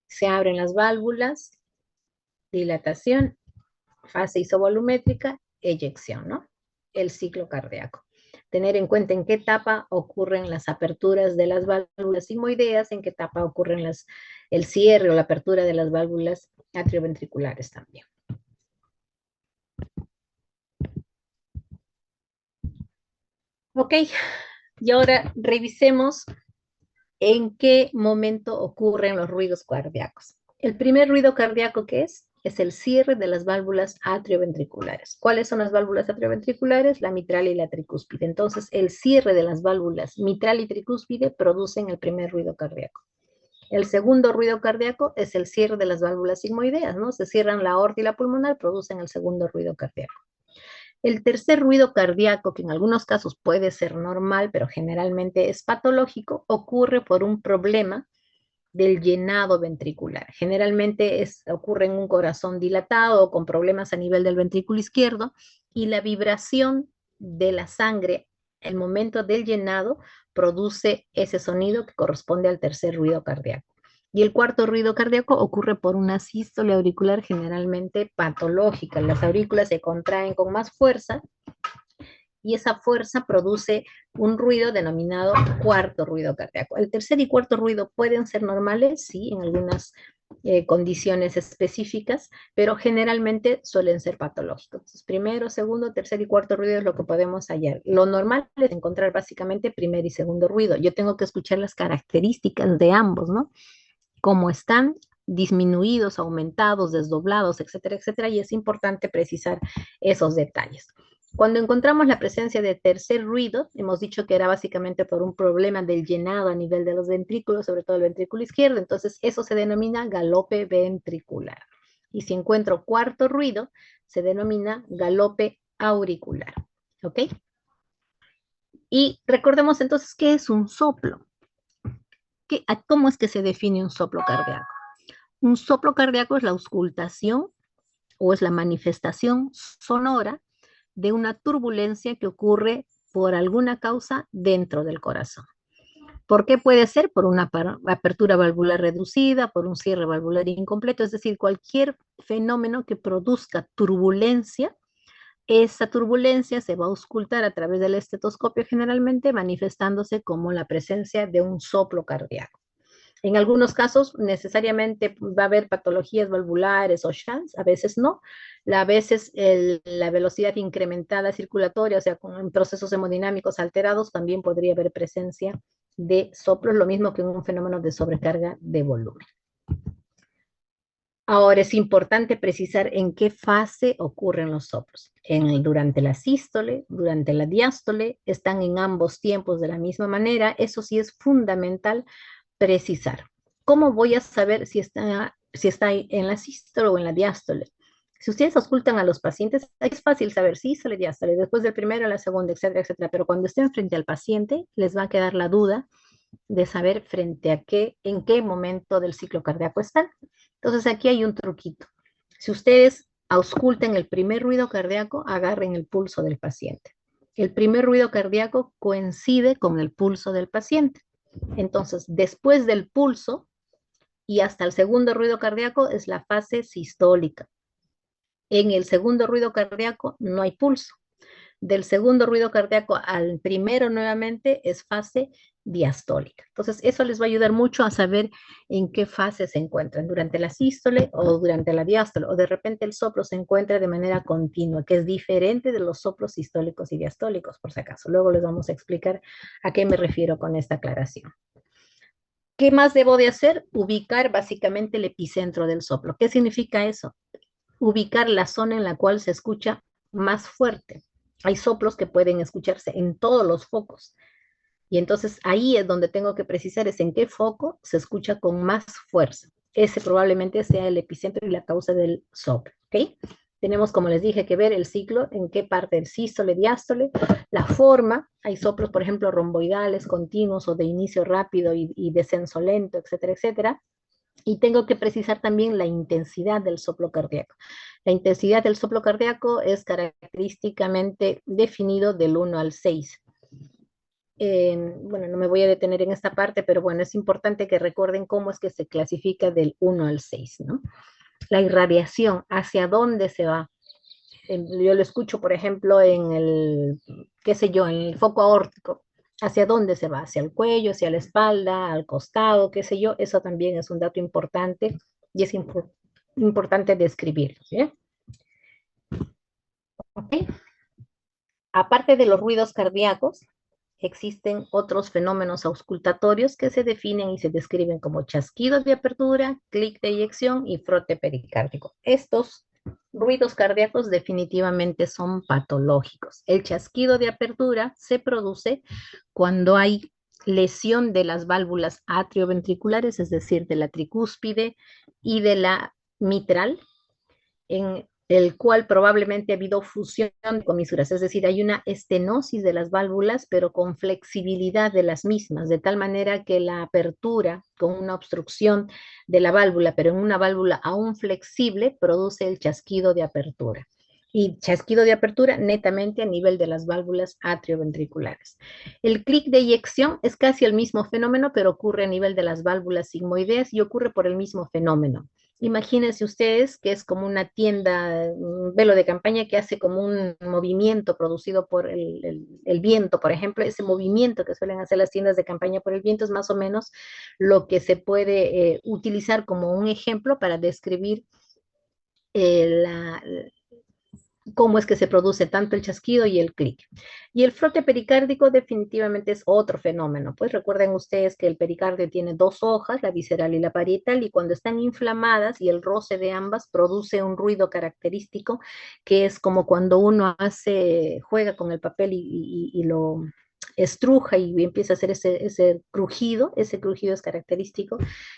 Se abren las válvulas, dilatación, fase isovolumétrica, eyección, ¿no? El ciclo cardíaco. Tener en cuenta en qué etapa ocurren las aperturas de las válvulas sigmoideas, en qué etapa ocurren el cierre o la apertura de las válvulas atrioventriculares también. Ok, y ahora revisemos en qué momento ocurren los ruidos cardíacos. El primer ruido cardíaco que es el cierre de las válvulas atrioventriculares. ¿Cuáles son las válvulas atrioventriculares? La mitral y la tricúspide. Entonces, el cierre de las válvulas mitral y tricúspide producen el primer ruido cardíaco. El segundo ruido cardíaco es el cierre de las válvulas sigmoideas, ¿no? Se cierran la aorta y la pulmonar, producen el segundo ruido cardíaco. El tercer ruido cardíaco, que en algunos casos puede ser normal, pero generalmente es patológico, ocurre por un problema del llenado ventricular. Generalmente ocurre en un corazón dilatado o con problemas a nivel del ventrículo izquierdo, y la vibración de la sangre el momento del llenado produce ese sonido que corresponde al tercer ruido cardíaco. Y el cuarto ruido cardíaco ocurre por una sístole auricular generalmente patológica. Las aurículas se contraen con más fuerza y esa fuerza produce un ruido denominado cuarto ruido cardíaco. El tercer y cuarto ruido pueden ser normales, sí, en algunas condiciones específicas, pero generalmente suelen ser patológicos. Entonces, primero, segundo, tercer y cuarto ruido es lo que podemos hallar. Lo normal es encontrar básicamente primer y segundo ruido. Yo tengo que escuchar las características de ambos, ¿no? Cómo están disminuidos, aumentados, desdoblados, etcétera, etcétera, y es importante precisar esos detalles. Cuando encontramos la presencia de tercer ruido, hemos dicho que era básicamente por un problema del llenado a nivel de los ventrículos, sobre todo el ventrículo izquierdo, entonces eso se denomina galope ventricular. Y si encuentro cuarto ruido, se denomina galope auricular. ¿Ok? Y recordemos entonces qué es un soplo. ¿Cómo es que se define un soplo cardíaco? Un soplo cardíaco es la auscultación o es la manifestación sonora de una turbulencia que ocurre por alguna causa dentro del corazón. ¿Por qué puede ser? Por una apertura valvular reducida, por un cierre valvular incompleto, es decir, cualquier fenómeno que produzca turbulencia. Esa turbulencia se va a auscultar a través del estetoscopio generalmente manifestándose como la presencia de un soplo cardíaco. En algunos casos necesariamente va a haber patologías valvulares o shunts, a veces no. A veces la velocidad incrementada circulatoria, o sea, con procesos hemodinámicos alterados, también podría haber presencia de soplos, lo mismo que en un fenómeno de sobrecarga de volumen. Ahora es importante precisar en qué fase ocurren los soplos. Durante la sístole, durante la diástole, están en ambos tiempos de la misma manera. Eso sí es fundamental precisar. ¿Cómo voy a saber si está en la sístole o en la diástole? Si ustedes auscultan a los pacientes, es fácil saber sístole, diástole, después del primero a la segunda, etcétera, etcétera. Pero cuando estén frente al paciente, les va a quedar la duda de saber frente a en qué momento del ciclo cardíaco están. Entonces aquí hay un truquito. Si ustedes auscultan el primer ruido cardíaco, agarren el pulso del paciente. El primer ruido cardíaco coincide con el pulso del paciente. Entonces, después del pulso y hasta el segundo ruido cardíaco es la fase sistólica. En el segundo ruido cardíaco no hay pulso. Del segundo ruido cardíaco al primero nuevamente es fase diastólica. Entonces, eso les va a ayudar mucho a saber en qué fase se encuentran, durante la sístole o durante la diástole, o de repente el soplo se encuentra de manera continua, que es diferente de los soplos sistólicos y diastólicos, por si acaso. Luego les vamos a explicar a qué me refiero con esta aclaración. ¿Qué más debo de hacer? Ubicar básicamente el epicentro del soplo. ¿Qué significa eso? Ubicar la zona en la cual se escucha más fuerte. Hay soplos que pueden escucharse en todos los focos. Y entonces ahí es donde tengo que precisar es en qué foco se escucha con más fuerza. Ese probablemente sea el epicentro y la causa del soplo. ¿Ok? Tenemos, como les dije, que ver el ciclo, en qué parte del sístole, diástole, la forma. Hay soplos, por ejemplo, romboidales, continuos o de inicio rápido y descenso lento, etcétera, etcétera. Y tengo que precisar también la intensidad del soplo cardíaco. La intensidad del soplo cardíaco es característicamente definido del 1 al 6. Bueno, no me voy a detener en esta parte, pero bueno, es importante que recuerden cómo es que se clasifica del 1 al 6, ¿no? La irradiación, ¿hacia dónde se va? Yo lo escucho, por ejemplo, en el, qué sé yo, en el foco aórtico. ¿Hacia dónde se va? ¿Hacia el cuello, hacia la espalda, al costado, qué sé yo? Eso también es un dato importante y es importante describirlo, ¿sí? ¿Okay? Aparte de los ruidos cardíacos, existen otros fenómenos auscultatorios que se definen y se describen como chasquidos de apertura, clic de eyección y frote pericárdico. Estos ruidos cardíacos definitivamente son patológicos. El chasquido de apertura se produce cuando hay lesión de las válvulas atrioventriculares, es decir, de la tricúspide y de la mitral, en el cual probablemente ha habido fusión de comisuras, es decir, hay una estenosis de las válvulas, pero con flexibilidad de las mismas, de tal manera que la apertura con una obstrucción de la válvula, pero en una válvula aún flexible, produce el chasquido de apertura. Y chasquido de apertura netamente a nivel de las válvulas atrioventriculares. El clic de eyección es casi el mismo fenómeno, pero ocurre a nivel de las válvulas sigmoideas y ocurre por el mismo fenómeno. Imagínense ustedes que es como una tienda, un velo de campaña que hace como un movimiento producido por el viento, por ejemplo. Ese movimiento que suelen hacer las tiendas de campaña por el viento es más o menos lo que se puede utilizar como un ejemplo para describir la, cómo es que se produce tanto el chasquido y el clic. Y el frote pericárdico definitivamente es otro fenómeno. Pues recuerden ustedes que el pericardio tiene dos hojas, la visceral y la parietal, y cuando están inflamadas y el roce de ambas produce un ruido característico que es como cuando uno juega con el papel y lo estruja y empieza a hacer ese crujido es característico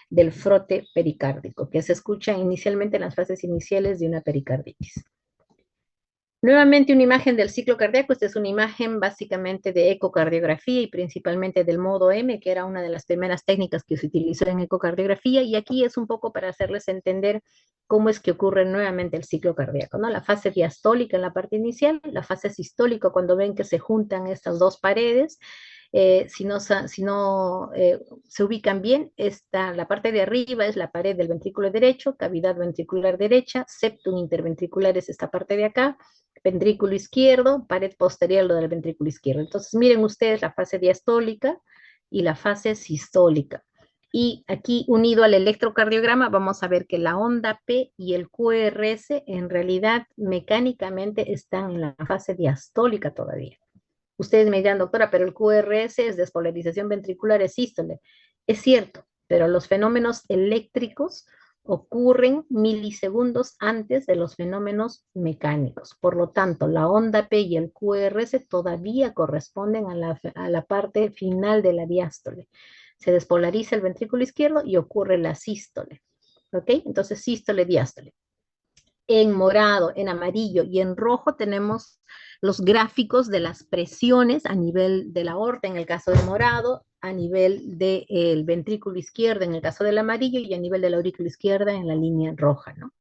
del frote pericárdico, que se escucha inicialmente en las fases iniciales de una pericarditis. Nuevamente una imagen del ciclo cardíaco. Esta es una imagen básicamente de ecocardiografía y principalmente del modo M, que era una de las primeras técnicas que se utilizó en ecocardiografía, y aquí es un poco para hacerles entender cómo es que ocurre nuevamente el ciclo cardíaco, ¿no? La fase diastólica en la parte inicial, la fase sistólica cuando ven que se juntan estas dos paredes. Si no se ubican bien, la parte de arriba es la pared del ventrículo derecho, cavidad ventricular derecha, septum interventricular es esta parte de acá, ventrículo izquierdo, pared posterior lo del ventrículo izquierdo. Entonces miren ustedes la fase diastólica y la fase sistólica. Y aquí unido al electrocardiograma vamos a ver que la onda P y el QRS en realidad mecánicamente están en la fase diastólica todavía. Ustedes me dirán, doctora, pero el QRS es despolarización ventricular, es sístole. Es cierto, pero los fenómenos eléctricos ocurren milisegundos antes de los fenómenos mecánicos. Por lo tanto, la onda P y el QRS todavía corresponden a la parte final de la diástole. Se despolariza el ventrículo izquierdo y ocurre la sístole. ¿Ok? Entonces, sístole, diástole. En morado, en amarillo y en rojo tenemos los gráficos de las presiones a nivel de la aorta en el caso del morado, a nivel del ventrículo izquierdo en el caso del amarillo y a nivel de la aurícula izquierda en la línea roja, ¿no?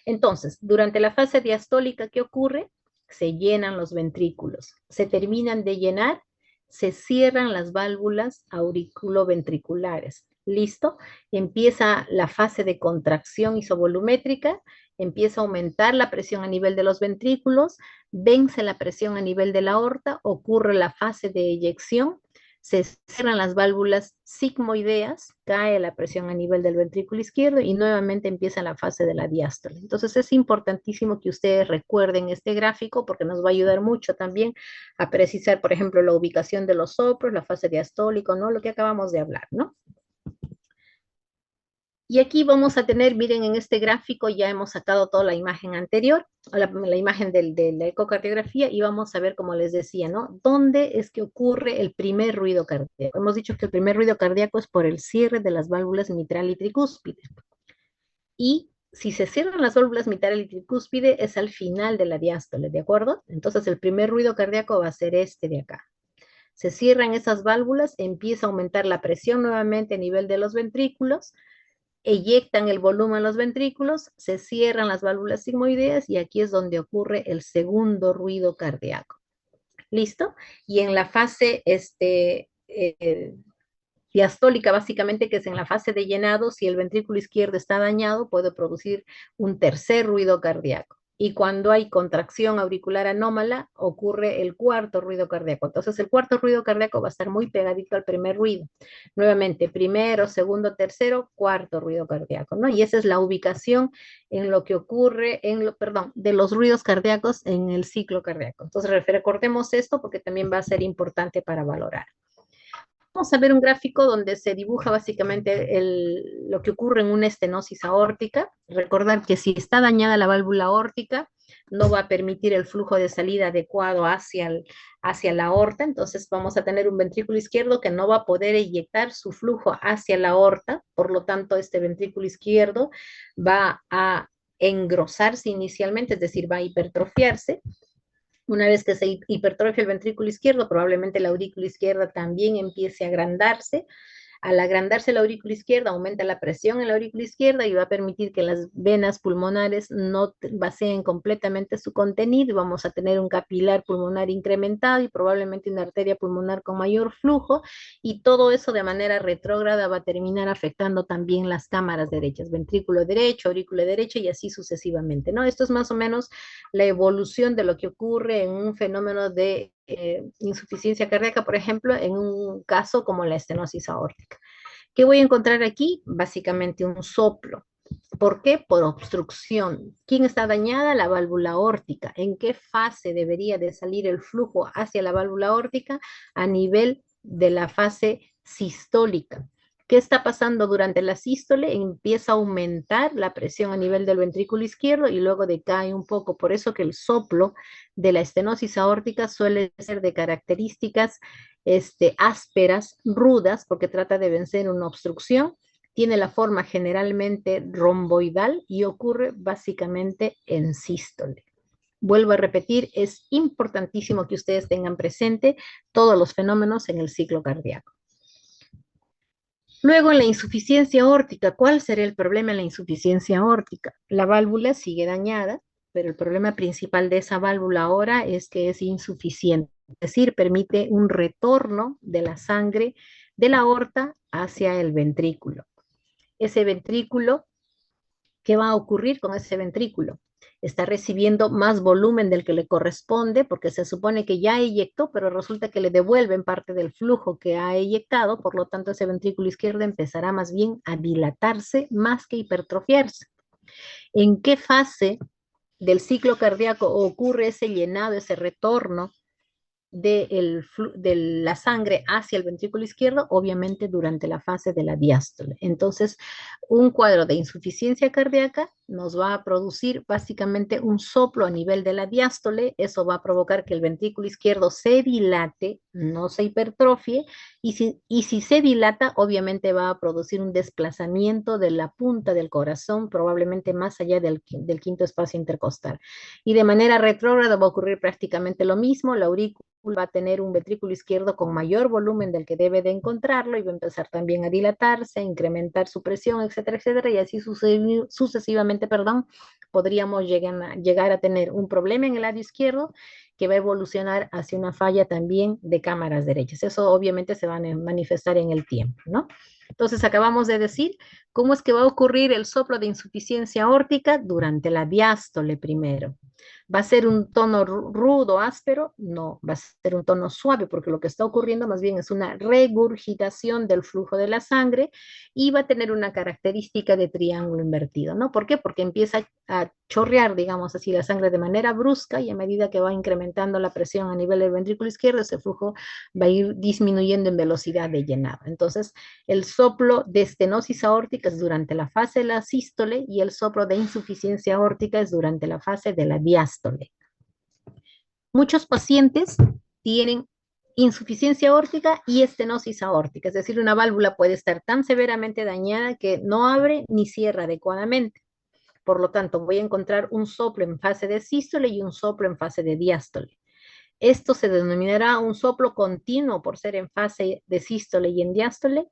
Entonces, durante la fase diastólica, ¿qué ocurre? Se llenan los ventrículos, se terminan de llenar, se cierran las válvulas auriculoventriculares. ¿Listo? Empieza la fase de contracción isovolumétrica, empieza a aumentar la presión a nivel de los ventrículos, vence la presión a nivel de la aorta, ocurre la fase de eyección, se cierran las válvulas sigmoideas, cae la presión a nivel del ventrículo izquierdo y nuevamente empieza la fase de la diástole. Entonces es importantísimo que ustedes recuerden este gráfico porque nos va a ayudar mucho también a precisar, por ejemplo, la ubicación de los soplos, la fase diastólica, ¿no? Lo que acabamos de hablar, ¿no? Y aquí vamos a tener, miren, en este gráfico ya hemos sacado toda la imagen anterior, la imagen de la ecocardiografía, y vamos a ver, como les decía, ¿no? ¿Dónde es que ocurre el primer ruido cardíaco? Hemos dicho que el primer ruido cardíaco es por el cierre de las válvulas mitral y tricúspide. Y si se cierran las válvulas mitral y tricúspide es al final de la diástole, ¿de acuerdo? Entonces el primer ruido cardíaco va a ser este de acá. Se cierran esas válvulas, empieza a aumentar la presión nuevamente a nivel de los ventrículos, eyectan el volumen a los ventrículos, se cierran las válvulas sigmoideas y aquí es donde ocurre el segundo ruido cardíaco. ¿Listo? Y en la fase diastólica, básicamente, que es en la fase de llenado, si el ventrículo izquierdo está dañado, puede producir un tercer ruido cardíaco. Y cuando hay contracción auricular anómala, ocurre el cuarto ruido cardíaco. Entonces, el cuarto ruido cardíaco va a estar muy pegadito al primer ruido. Nuevamente, primero, segundo, tercero, cuarto ruido cardíaco, ¿no? Y esa es la ubicación en lo que ocurre, de los ruidos cardíacos en el ciclo cardíaco. Entonces, recordemos esto porque también va a ser importante para valorar. Vamos a ver un gráfico donde se dibuja básicamente lo que ocurre en una estenosis aórtica. Recordar que si está dañada la válvula aórtica, no va a permitir el flujo de salida adecuado hacia la aorta, entonces vamos a tener un ventrículo izquierdo que no va a poder eyectar su flujo hacia la aorta, por lo tanto este ventrículo izquierdo va a engrosarse inicialmente, es decir, va a hipertrofiarse. Una vez que se hipertrofia el ventrículo izquierdo, probablemente la aurícula izquierda también empiece a agrandarse Al agrandarse la aurícula izquierda, aumenta la presión en la aurícula izquierda y va a permitir que las venas pulmonares no vacíen completamente su contenido y vamos a tener un capilar pulmonar incrementado y probablemente una arteria pulmonar con mayor flujo, y todo eso de manera retrógrada va a terminar afectando también las cámaras derechas, ventrículo derecho, aurícula derecha y así sucesivamente, ¿no? Esto es más o menos la evolución de lo que ocurre en un fenómeno de insuficiencia cardíaca, por ejemplo, en un caso como la estenosis aórtica. ¿Qué voy a encontrar aquí? Básicamente un soplo. ¿Por qué? Por obstrucción. ¿Quién está dañada? La válvula aórtica. ¿En qué fase debería de salir el flujo hacia la válvula aórtica? A nivel de la fase sistólica. ¿Qué está pasando durante la sístole? Empieza a aumentar la presión a nivel del ventrículo izquierdo y luego decae un poco. Por eso que el soplo de la estenosis aórtica suele ser de características ásperas, rudas, porque trata de vencer una obstrucción. Tiene la forma generalmente romboidal y ocurre básicamente en sístole. Vuelvo a repetir, es importantísimo que ustedes tengan presente todos los fenómenos en el ciclo cardíaco. Luego, en la insuficiencia aórtica, ¿cuál será el problema en la insuficiencia aórtica? La válvula sigue dañada, pero el problema principal de esa válvula ahora es que es insuficiente, es decir, permite un retorno de la sangre de la aorta hacia el ventrículo. Ese ventrículo, ¿qué va a ocurrir con ese ventrículo? Está recibiendo más volumen del que le corresponde porque se supone que ya eyectó, pero resulta que le devuelven parte del flujo que ha eyectado, por lo tanto ese ventrículo izquierdo empezará más bien a dilatarse más que hipertrofiarse. ¿En qué fase del ciclo cardíaco ocurre ese llenado, ese retorno de la sangre hacia el ventrículo izquierdo? Obviamente durante la fase de la diástole. Entonces, un cuadro de insuficiencia cardíaca nos va a producir básicamente un soplo a nivel de la diástole. Eso va a provocar que el ventrículo izquierdo se dilate, no se hipertrofie, y si se dilata, obviamente va a producir un desplazamiento de la punta del corazón, probablemente más allá del quinto espacio intercostal. Y de manera retrógrada va a ocurrir prácticamente lo mismo. La aurícula va a tener un ventrículo izquierdo con mayor volumen del que debe de encontrarlo y va a empezar también a dilatarse, a incrementar su presión, etcétera, y así sucesivamente, podríamos llegar a tener un problema en el lado izquierdo que va a evolucionar hacia una falla también de cámaras derechas. Eso obviamente se va a manifestar en el tiempo, ¿no? Entonces acabamos de decir cómo es que va a ocurrir el soplo de insuficiencia aórtica durante la diástole primero. ¿Va a ser un tono rudo, áspero? No, va a ser un tono suave, porque lo que está ocurriendo más bien es una regurgitación del flujo de la sangre y va a tener una característica de triángulo invertido, ¿no? ¿Por qué? Porque empieza a chorrear, digamos así, la sangre de manera brusca y a medida que va incrementando la presión a nivel del ventrículo izquierdo, ese flujo va a ir disminuyendo en velocidad de llenado. Entonces, el soplo de estenosis aórtica es durante la fase de la sístole y el soplo de insuficiencia aórtica es durante la fase de la diástole. Muchos pacientes tienen insuficiencia aórtica y estenosis aórtica, es decir, una válvula puede estar tan severamente dañada que no abre ni cierra adecuadamente. Por lo tanto, voy a encontrar un soplo en fase de sístole y un soplo en fase de diástole. ¿Esto se denominará un soplo continuo por ser en fase de sístole y en diástole?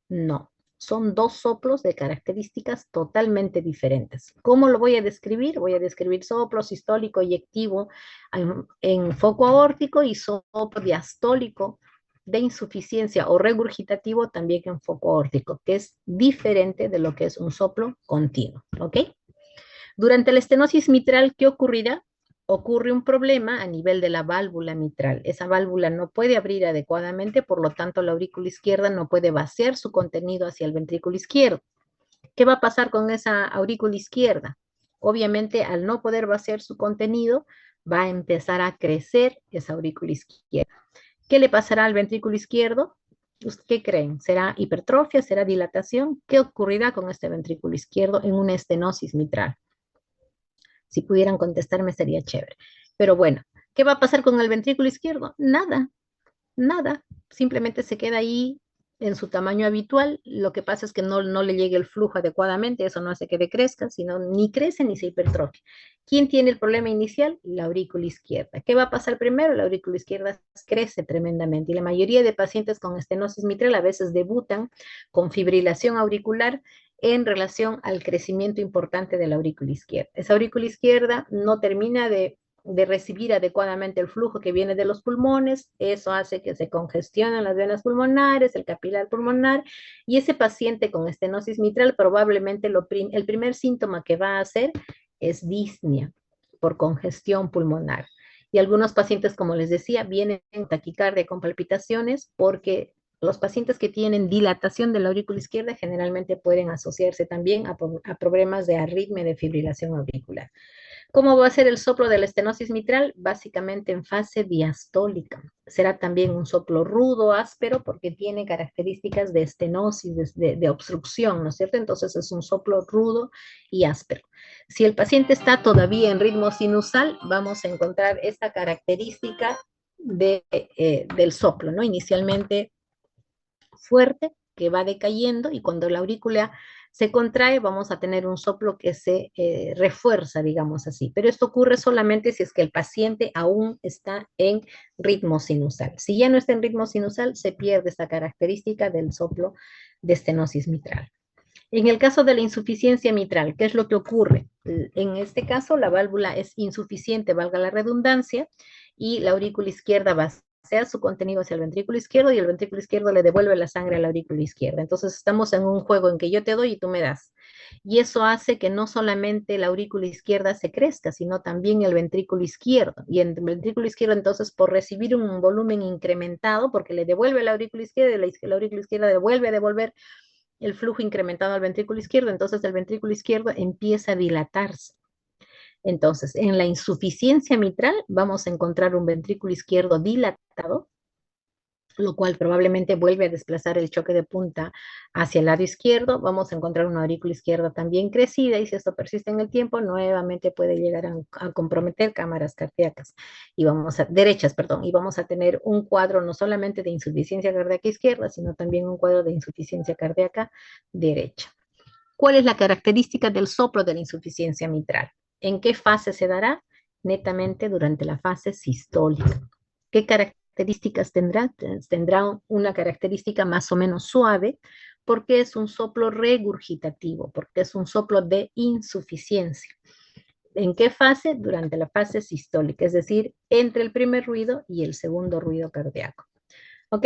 No, son dos soplos de características totalmente diferentes. ¿Cómo lo voy a describir? Voy a describir soplo sistólico eyectivo en foco aórtico y soplo diastólico de insuficiencia o regurgitativo también en foco aórtico, que es diferente de lo que es un soplo continuo, ¿ok? Durante la estenosis mitral, ¿qué ocurrirá? Ocurre un problema a nivel de la válvula mitral. Esa válvula no puede abrir adecuadamente, por lo tanto la aurícula izquierda no puede vaciar su contenido hacia el ventrículo izquierdo. ¿Qué va a pasar con esa aurícula izquierda? Obviamente, al no poder vaciar su contenido, va a empezar a crecer esa aurícula izquierda. ¿Qué le pasará al ventrículo izquierdo? ¿Qué creen? ¿Será hipertrofia? ¿Será dilatación? ¿Qué ocurrirá con este ventrículo izquierdo en una estenosis mitral? Si pudieran contestarme sería chévere. Pero bueno, ¿qué va a pasar con el ventrículo izquierdo? Nada, nada. Simplemente se queda ahí en su tamaño habitual, lo que pasa es que no le llegue el flujo adecuadamente, eso no hace que decrezca, sino ni crece ni se hipertrofia. ¿Quién tiene el problema inicial? La aurícula izquierda. ¿Qué va a pasar primero? La aurícula izquierda crece tremendamente y la mayoría de pacientes con estenosis mitral a veces debutan con fibrilación auricular en relación al crecimiento importante de la aurícula izquierda. Esa aurícula izquierda no termina de recibir adecuadamente el flujo que viene de los pulmones, eso hace que se congestionen las venas pulmonares, el capilar pulmonar, y ese paciente con estenosis mitral probablemente el primer síntoma que va a hacer es disnea por congestión pulmonar. Y algunos pacientes, como les decía, vienen en taquicardia con palpitaciones porque los pacientes que tienen dilatación de la aurícula izquierda generalmente pueden asociarse también a problemas de arritmia de fibrilación auricular. ¿Cómo va a ser el soplo de la estenosis mitral? Básicamente en fase diastólica. Será también un soplo rudo, áspero, porque tiene características de estenosis, de obstrucción, ¿no es cierto? Entonces es un soplo rudo y áspero. Si el paciente está todavía en ritmo sinusal, vamos a encontrar esta característica del soplo, ¿no? Inicialmente fuerte, que va decayendo, y cuando la aurícula se contrae, vamos a tener un soplo que se refuerza, digamos así. Pero esto ocurre solamente si es que el paciente aún está en ritmo sinusal. Si ya no está en ritmo sinusal, se pierde esta característica del soplo de estenosis mitral. En el caso de la insuficiencia mitral, ¿qué es lo que ocurre? En este caso, la válvula es insuficiente, valga la redundancia, y la aurícula izquierda vacía su contenido hacia el ventrículo izquierdo y el ventrículo izquierdo le devuelve la sangre a la aurícula izquierda. Entonces estamos en un juego en que yo te doy y tú me das. Y eso hace que no solamente la aurícula izquierda se crezca, sino también el ventrículo izquierdo. Y en el ventrículo izquierdo, entonces, por recibir un volumen incrementado, porque le devuelve la aurícula izquierda y la aurícula izquierda devuelve a devolver el flujo incrementado al ventrículo izquierdo, entonces el ventrículo izquierdo empieza a dilatarse. Entonces, en la insuficiencia mitral vamos a encontrar un ventrículo izquierdo dilatado, lo cual probablemente vuelve a desplazar el choque de punta hacia el lado izquierdo. Vamos a encontrar una aurícula izquierda también crecida y si esto persiste en el tiempo, nuevamente puede llegar a comprometer cámaras cardíacas derechas, perdón, y vamos a tener un cuadro no solamente de insuficiencia cardíaca izquierda, sino también un cuadro de insuficiencia cardíaca derecha. ¿Cuál es la característica del soplo de la insuficiencia mitral? ¿En qué fase se dará? Netamente durante la fase sistólica. ¿Qué características tendrá? Tendrá una característica más o menos suave, porque es un soplo regurgitativo, porque es un soplo de insuficiencia. ¿En qué fase? Durante la fase sistólica, es decir, entre el primer ruido y el segundo ruido cardíaco. ¿Ok?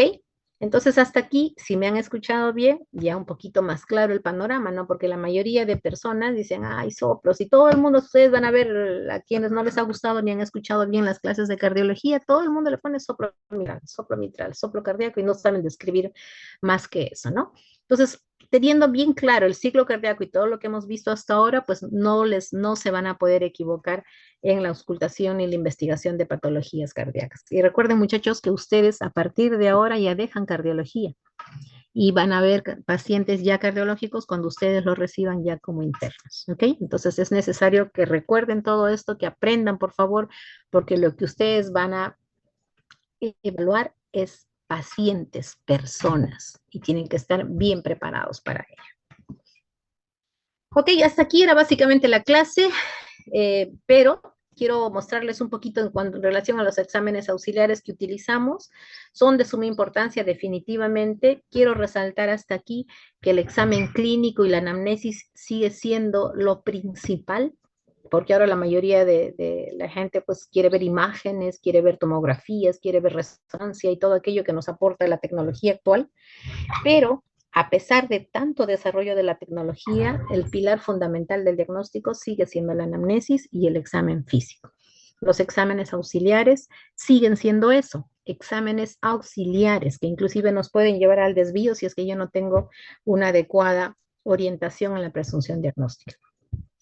Entonces, hasta aquí, si me han escuchado bien, ya un poquito más claro el panorama, ¿no? Porque la mayoría de personas dicen, ay, soplos, y todo el mundo, ustedes van a ver a quienes no les ha gustado ni han escuchado bien las clases de cardiología, todo el mundo le pone soplo mitral, soplo cardíaco, y no saben describir más que eso, ¿no? Entonces, teniendo bien claro el ciclo cardíaco y todo lo que hemos visto hasta ahora, pues no se van a poder equivocar en la auscultación y la investigación de patologías cardíacas. Y recuerden, muchachos, que ustedes a partir de ahora ya dejan cardiología y van a ver pacientes ya cardiológicos cuando ustedes los reciban ya como internos, ¿ok? Entonces es necesario que recuerden todo esto, que aprendan, por favor, porque lo que ustedes van a evaluar es pacientes, personas, y tienen que estar bien preparados para ello. Ok, hasta aquí era básicamente la clase, pero quiero mostrarles un poquito en relación a los exámenes auxiliares que utilizamos. Son de suma importancia definitivamente. Quiero resaltar hasta aquí que el examen clínico y la anamnesis sigue siendo lo principal, porque ahora la mayoría de la gente pues quiere ver imágenes, quiere ver tomografías, quiere ver resonancia y todo aquello que nos aporta la tecnología actual, pero a pesar de tanto desarrollo de la tecnología, el pilar fundamental del diagnóstico sigue siendo la anamnesis y el examen físico. Los exámenes auxiliares siguen siendo eso, exámenes auxiliares, que inclusive nos pueden llevar al desvío si es que yo no tengo una adecuada orientación en la presunción diagnóstica.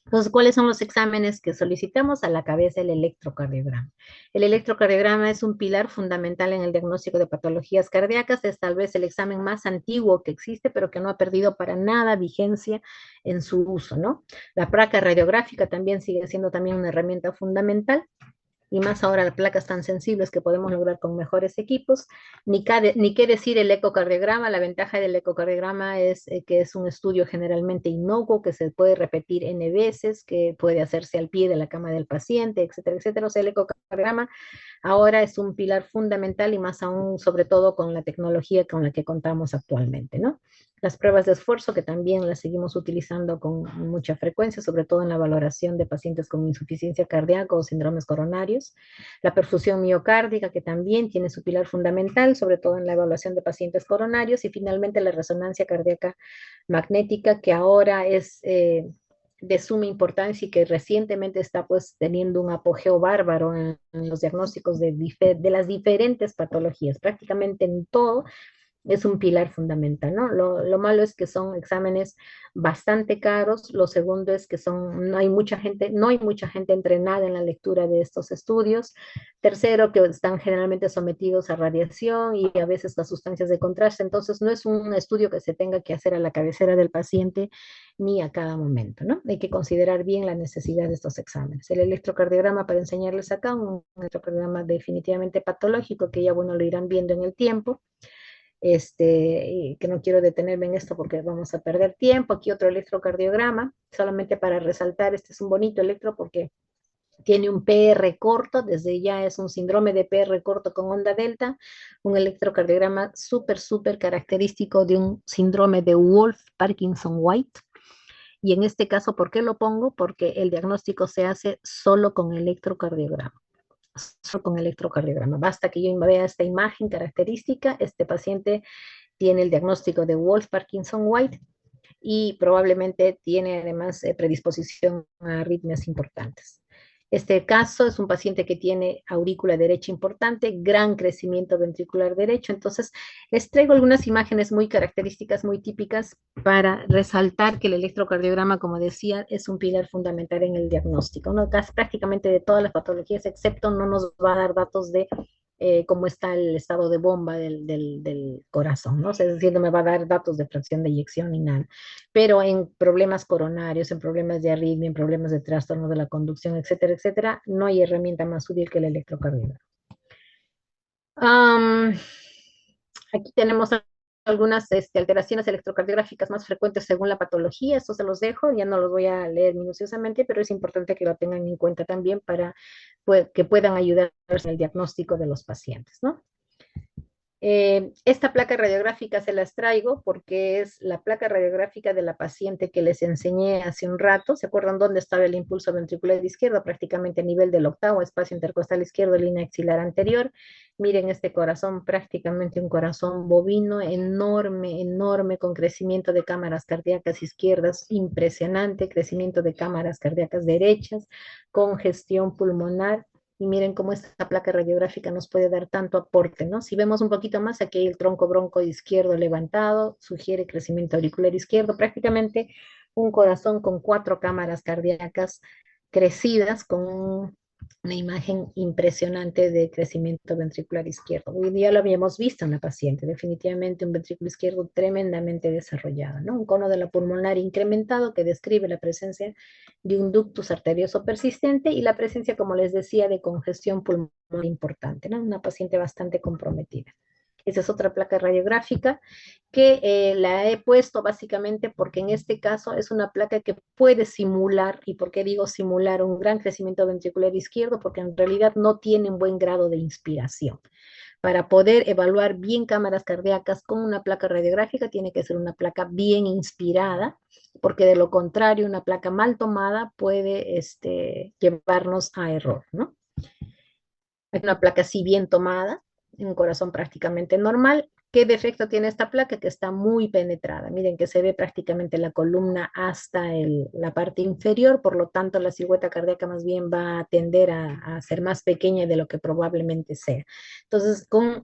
Entonces, ¿cuáles son los exámenes que solicitamos? A la cabeza el electrocardiograma. El electrocardiograma es un pilar fundamental en el diagnóstico de patologías cardíacas. Es tal vez el examen más antiguo que existe, pero que no ha perdido para nada vigencia en su uso, ¿no? La placa radiográfica también sigue siendo también una herramienta fundamental. y más ahora las placas tan sensibles que podemos lograr con mejores equipos. Ni qué decir el ecocardiograma. La ventaja del ecocardiograma es que es un estudio generalmente inocuo, que se puede repetir N veces, que puede hacerse al pie de la cama del paciente, etcétera, etcétera. O sea, el ecocardiograma ahora es un pilar fundamental y más aún, sobre todo con la tecnología con la que contamos actualmente, ¿no? Las pruebas de esfuerzo, que también las seguimos utilizando con mucha frecuencia, sobre todo en la valoración de pacientes con insuficiencia cardíaca o síndromes coronarios. La perfusión miocárdica, que también tiene su pilar fundamental, sobre todo en la evaluación de pacientes coronarios. Y finalmente la resonancia cardíaca magnética, que ahora es de suma importancia y que recientemente está pues teniendo un apogeo bárbaro en los diagnósticos de las diferentes patologías, prácticamente en todo. Es un pilar fundamental, ¿no? Lo malo es que son exámenes bastante caros. Lo segundo es que no hay mucha gente entrenada en la lectura de estos estudios. Tercero, que están generalmente sometidos a radiación y a veces a sustancias de contraste. Entonces, no es un estudio que se tenga que hacer a la cabecera del paciente ni a cada momento, ¿no? Hay que considerar bien la necesidad de estos exámenes. El electrocardiograma, para enseñarles acá, un electrocardiograma definitivamente patológico, que ya, bueno, lo irán viendo en el tiempo. Y que no quiero detenerme en esto porque vamos a perder tiempo. Aquí otro electrocardiograma, solamente para resaltar, este es un bonito electro porque tiene un PR corto, desde ya es un síndrome de PR corto con onda delta, un electrocardiograma súper, súper característico de un síndrome de Wolff-Parkinson-White. Y en este caso, ¿por qué lo pongo? Porque el diagnóstico se hace solo con electrocardiograma. Solo con electrocardiograma. Basta que yo vea esta imagen característica, este paciente tiene el diagnóstico de Wolff-Parkinson-White y probablemente tiene además predisposición a arritmias importantes. Este caso es un paciente que tiene aurícula derecha importante, gran crecimiento ventricular derecho. Entonces, les traigo algunas imágenes muy características, muy típicas, para resaltar que el electrocardiograma, como decía, es un pilar fundamental en el diagnóstico, ¿no? Casi prácticamente de todas las patologías, excepto no nos va a dar datos de cómo está el estado de bomba del corazón, ¿no? O sea, es decir, no me va a dar datos de fracción de eyección ni nada. Pero en problemas coronarios, en problemas de arritmia, en problemas de trastorno de la conducción, etcétera, etcétera, no hay herramienta más útil que el electrocardiograma. Aquí tenemos algunas alteraciones electrocardiográficas más frecuentes según la patología. Esto se los dejo, ya no los voy a leer minuciosamente, pero es importante que lo tengan en cuenta también para que puedan ayudar en el diagnóstico de los pacientes, ¿no? Esta placa radiográfica se las traigo porque es la placa radiográfica de la paciente que les enseñé hace un rato. ¿Se acuerdan dónde estaba el impulso ventricular izquierdo? Prácticamente a nivel del octavo espacio intercostal izquierdo, línea axilar anterior. Miren este corazón, prácticamente un corazón bovino enorme, enorme, con crecimiento de cámaras cardíacas izquierdas impresionante, crecimiento de cámaras cardíacas derechas, congestión pulmonar. Y miren cómo esta placa radiográfica nos puede dar tanto aporte, ¿no? Si vemos un poquito más, aquí hay el tronco bronco izquierdo levantado, sugiere crecimiento auricular izquierdo, prácticamente un corazón con 4 cámaras cardíacas crecidas, con una imagen impresionante de crecimiento ventricular izquierdo. Hoy día lo habíamos visto en la paciente, definitivamente un ventrículo izquierdo tremendamente desarrollado, ¿no? Un cono de la pulmonar incrementado que describe la presencia de un ductus arterioso persistente y la presencia, como les decía, de congestión pulmonar importante, ¿no? Una paciente bastante comprometida. Esa es otra placa radiográfica que la he puesto básicamente porque en este caso es una placa que puede simular, ¿y por qué digo simular? Un gran crecimiento ventricular izquierdo, porque en realidad no tiene un buen grado de inspiración. Para poder evaluar bien cámaras cardíacas con una placa radiográfica tiene que ser una placa bien inspirada, porque de lo contrario una placa mal tomada puede llevarnos a error, ¿no? Hay una placa así bien tomada, un corazón prácticamente normal. ¿Qué defecto tiene esta placa? Que está muy penetrada. Miren que se ve prácticamente la columna hasta la parte inferior, por lo tanto la silueta cardíaca más bien va a tender a ser más pequeña de lo que probablemente sea. Entonces, con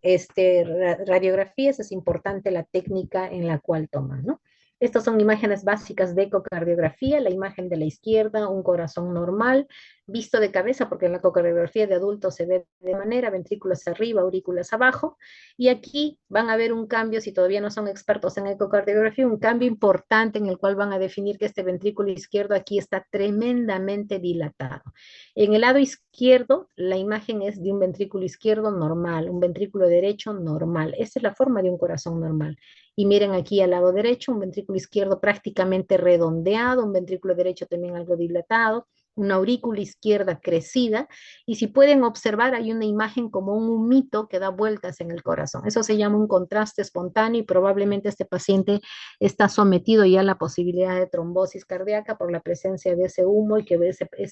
radiografías es importante la técnica en la cual toman, ¿no? Estas son imágenes básicas de ecocardiografía, la imagen de la izquierda, un corazón normal, visto de cabeza, porque en la ecocardiografía de adultos se ve de manera, ventrículos arriba, aurículas abajo, y aquí van a ver un cambio, si todavía no son expertos en ecocardiografía, un cambio importante en el cual van a definir que este ventrículo izquierdo aquí está tremendamente dilatado. En el lado izquierdo, la imagen es de un ventrículo izquierdo normal, un ventrículo derecho normal. Esta es la forma de un corazón normal. Y miren aquí al lado derecho, un ventrículo izquierdo prácticamente redondeado, un ventrículo derecho también algo dilatado, una aurícula izquierda crecida, y si pueden observar hay una imagen como un humito que da vueltas en el corazón. Eso se llama un contraste espontáneo y probablemente este paciente está sometido ya a la posibilidad de trombosis cardíaca por la presencia de ese humo y que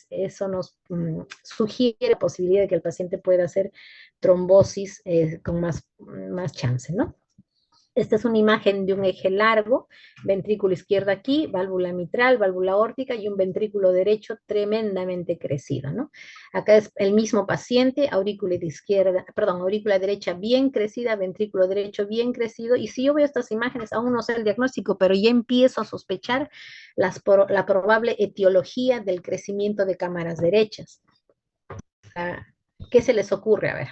eso nos sugiere la posibilidad de que el paciente pueda hacer trombosis con más chance, ¿no? Esta es una imagen de un eje largo, ventrículo izquierdo aquí, válvula mitral, válvula aórtica y un ventrículo derecho tremendamente crecido, ¿no? Acá es el mismo paciente, aurícula izquierda, perdón, aurícula derecha bien crecida, ventrículo derecho bien crecido, y si yo veo estas imágenes, aún no sé el diagnóstico, pero ya empiezo a sospechar la probable etiología del crecimiento de cámaras derechas. ¿Qué se les ocurre? A ver.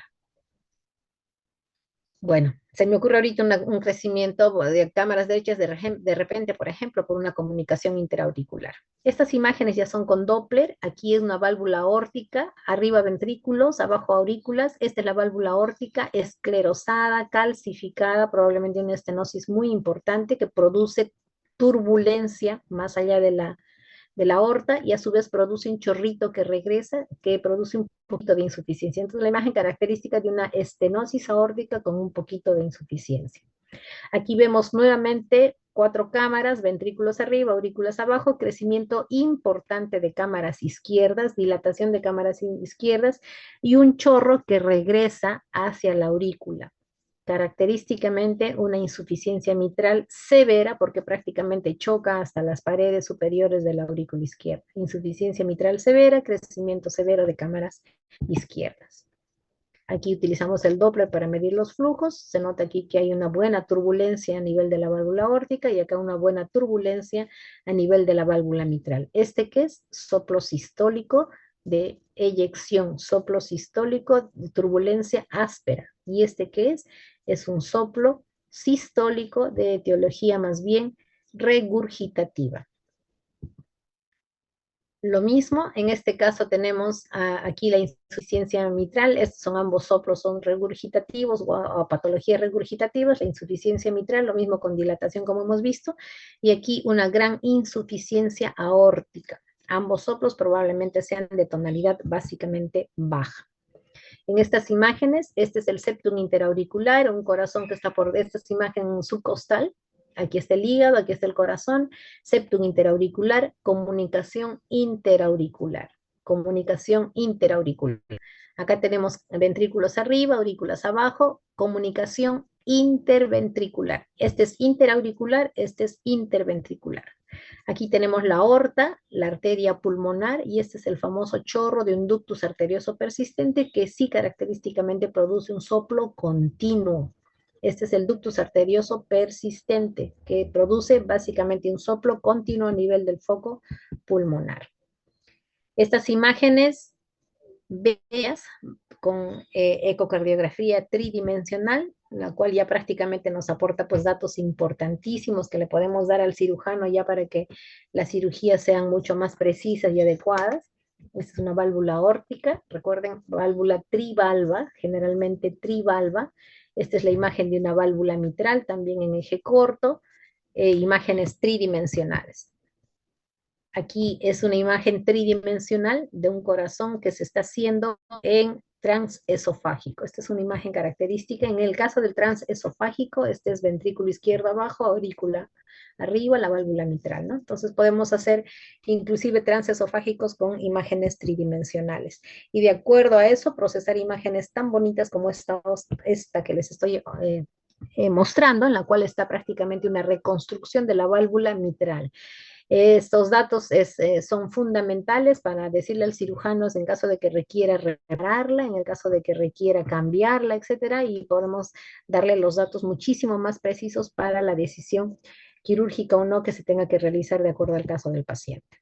Bueno, se me ocurre ahorita un crecimiento de cámaras derechas de repente, por ejemplo, por una comunicación interauricular. Estas imágenes ya son con Doppler. Aquí es una válvula aórtica, arriba ventrículos, abajo aurículas. Esta es la válvula aórtica esclerosada, calcificada, probablemente una estenosis muy importante que produce turbulencia más allá de la aorta y a su vez produce un chorrito que regresa, que produce un poquito de insuficiencia. Entonces la imagen característica de una estenosis aórtica con un poquito de insuficiencia. Aquí vemos nuevamente 4 cámaras, ventrículos arriba, aurículas abajo, crecimiento importante de cámaras izquierdas, dilatación de cámaras izquierdas y un chorro que regresa hacia la aurícula. Característicamente una insuficiencia mitral severa porque prácticamente choca hasta las paredes superiores de la aurícula izquierda. Insuficiencia mitral severa, crecimiento severo de cámaras izquierdas. Aquí utilizamos el Doppler para medir los flujos. Se nota aquí que hay una buena turbulencia a nivel de la válvula aórtica y acá una buena turbulencia a nivel de la válvula mitral. ¿Este qué es? Soplo sistólico de eyección, soplo sistólico de turbulencia áspera. ¿Y este qué es? Es un soplo sistólico de etiología más bien regurgitativa. Lo mismo, en este caso tenemos aquí la insuficiencia mitral, estos son ambos soplos, son regurgitativos o patologías regurgitativas, la insuficiencia mitral, lo mismo con dilatación como hemos visto, y aquí una gran insuficiencia aórtica. Ambos soplos probablemente sean de tonalidad básicamente baja. En estas imágenes, este es el septum interauricular, un corazón que está por esta imagen subcostal. Aquí está el hígado, aquí está el corazón, septum interauricular, comunicación interauricular. Comunicación interauricular. Acá tenemos ventrículos arriba, aurículas abajo, comunicación interventricular. Este es interauricular, este es interventricular. Aquí tenemos la aorta, la arteria pulmonar, y este es el famoso chorro de un ductus arterioso persistente que sí característicamente produce un soplo continuo. Este es el ductus arterioso persistente que produce básicamente un soplo continuo a nivel del foco pulmonar. Estas imágenes bellas con ecocardiografía tridimensional, la cual ya prácticamente nos aporta pues datos importantísimos que le podemos dar al cirujano ya para que las cirugías sean mucho más precisas y adecuadas. Esta es una válvula aórtica, recuerden, válvula trivalva, generalmente trivalva. Esta es la imagen de una válvula mitral, también en eje corto, imágenes tridimensionales. Aquí es una imagen tridimensional de un corazón que se está haciendo en transesofágico. Esta es una imagen característica. En el caso del transesofágico, este es ventrículo izquierdo abajo, aurícula arriba, la válvula mitral, ¿no? Entonces podemos hacer inclusive transesofágicos con imágenes tridimensionales. Y de acuerdo a eso, procesar imágenes tan bonitas como esta que les estoy mostrando, en la cual está prácticamente una reconstrucción de la válvula mitral. Estos datos son fundamentales para decirle al cirujano en caso de que requiera repararla, en el caso de que requiera cambiarla, etcétera, y podemos darle los datos muchísimo más precisos para la decisión quirúrgica o no que se tenga que realizar de acuerdo al caso del paciente.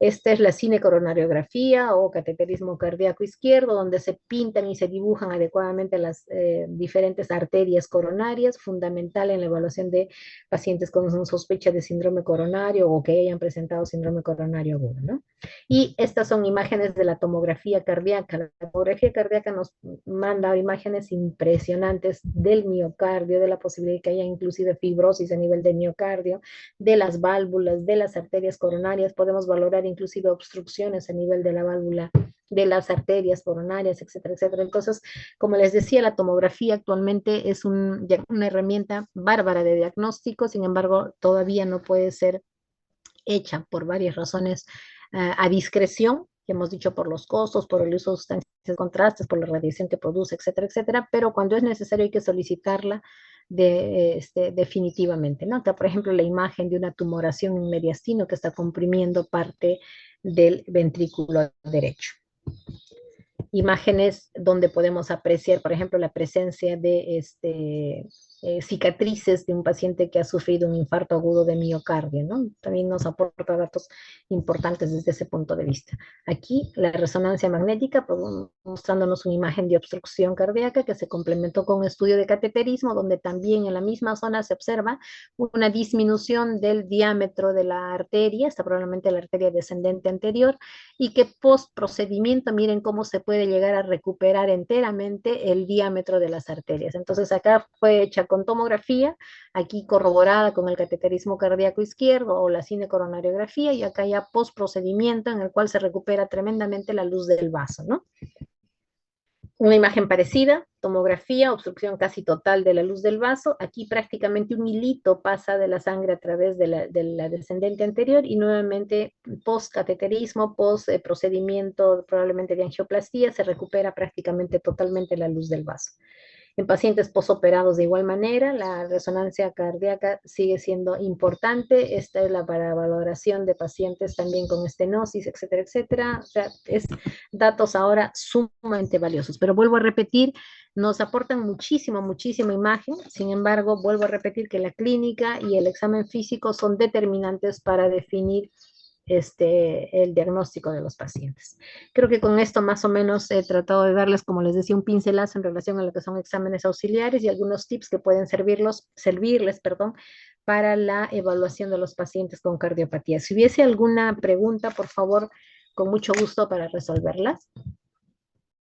Esta es la cinecoronariografía o cateterismo cardíaco izquierdo, donde se pintan y se dibujan adecuadamente las diferentes arterias coronarias, fundamental en la evaluación de pacientes con sospecha de síndrome coronario o que hayan presentado síndrome coronario agudo, ¿no? Y estas son imágenes de la tomografía cardíaca. La tomografía cardíaca nos manda imágenes impresionantes del miocardio, de la posibilidad de que haya inclusive fibrosis a nivel del miocardio, de las válvulas, de las arterias coronarias. Podemos valorar inclusive obstrucciones a nivel de la válvula, de las arterias coronarias, etcétera, etcétera. Entonces, como les decía, la tomografía actualmente es una herramienta bárbara de diagnóstico, sin embargo, todavía no puede ser hecha por varias razones a discreción, que hemos dicho por los costos, por el uso de sustancias de contrastes, por la radiación que produce, etcétera, etcétera, pero cuando es necesario hay que solicitarla definitivamente, ¿no? Acá, por ejemplo, la imagen de una tumoración en mediastino que está comprimiendo parte del ventrículo derecho. Imágenes donde podemos apreciar, por ejemplo, la presencia de cicatrices de un paciente que ha sufrido un infarto agudo de miocardio, ¿no? También nos aporta datos importantes desde ese punto de vista. Aquí la resonancia magnética, pues, mostrándonos una imagen de obstrucción cardíaca que se complementó con un estudio de cateterismo, donde también en la misma zona se observa una disminución del diámetro de la arteria, está probablemente la arteria descendente anterior, y que post procedimiento, miren cómo se puede llegar a recuperar enteramente el diámetro de las arterias. Entonces acá fue hecha con tomografía, aquí corroborada con el cateterismo cardíaco izquierdo o la cinecoronariografía, y acá ya post procedimiento en el cual se recupera tremendamente la luz del vaso, ¿no? Una imagen parecida, tomografía, obstrucción casi total de la luz del vaso. Aquí prácticamente un hilito pasa de la sangre a través de la descendente anterior y nuevamente post-cateterismo, post-procedimiento probablemente de angioplastía, se recupera prácticamente totalmente la luz del vaso. En pacientes posoperados de igual manera, la resonancia cardíaca sigue siendo importante. Esta es la para valoración de pacientes también con estenosis, etcétera, etcétera. O sea, es datos ahora sumamente valiosos. Pero vuelvo a repetir, nos aportan muchísima imagen. Sin embargo, vuelvo a repetir que la clínica y el examen físico son determinantes para definir el diagnóstico de los pacientes. Creo que con esto más o menos he tratado de darles, como les decía, un pincelazo en relación a lo que son exámenes auxiliares y algunos tips que pueden servirles, para la evaluación de los pacientes con cardiopatía. Si hubiese alguna pregunta, por favor, con mucho gusto para resolverlas.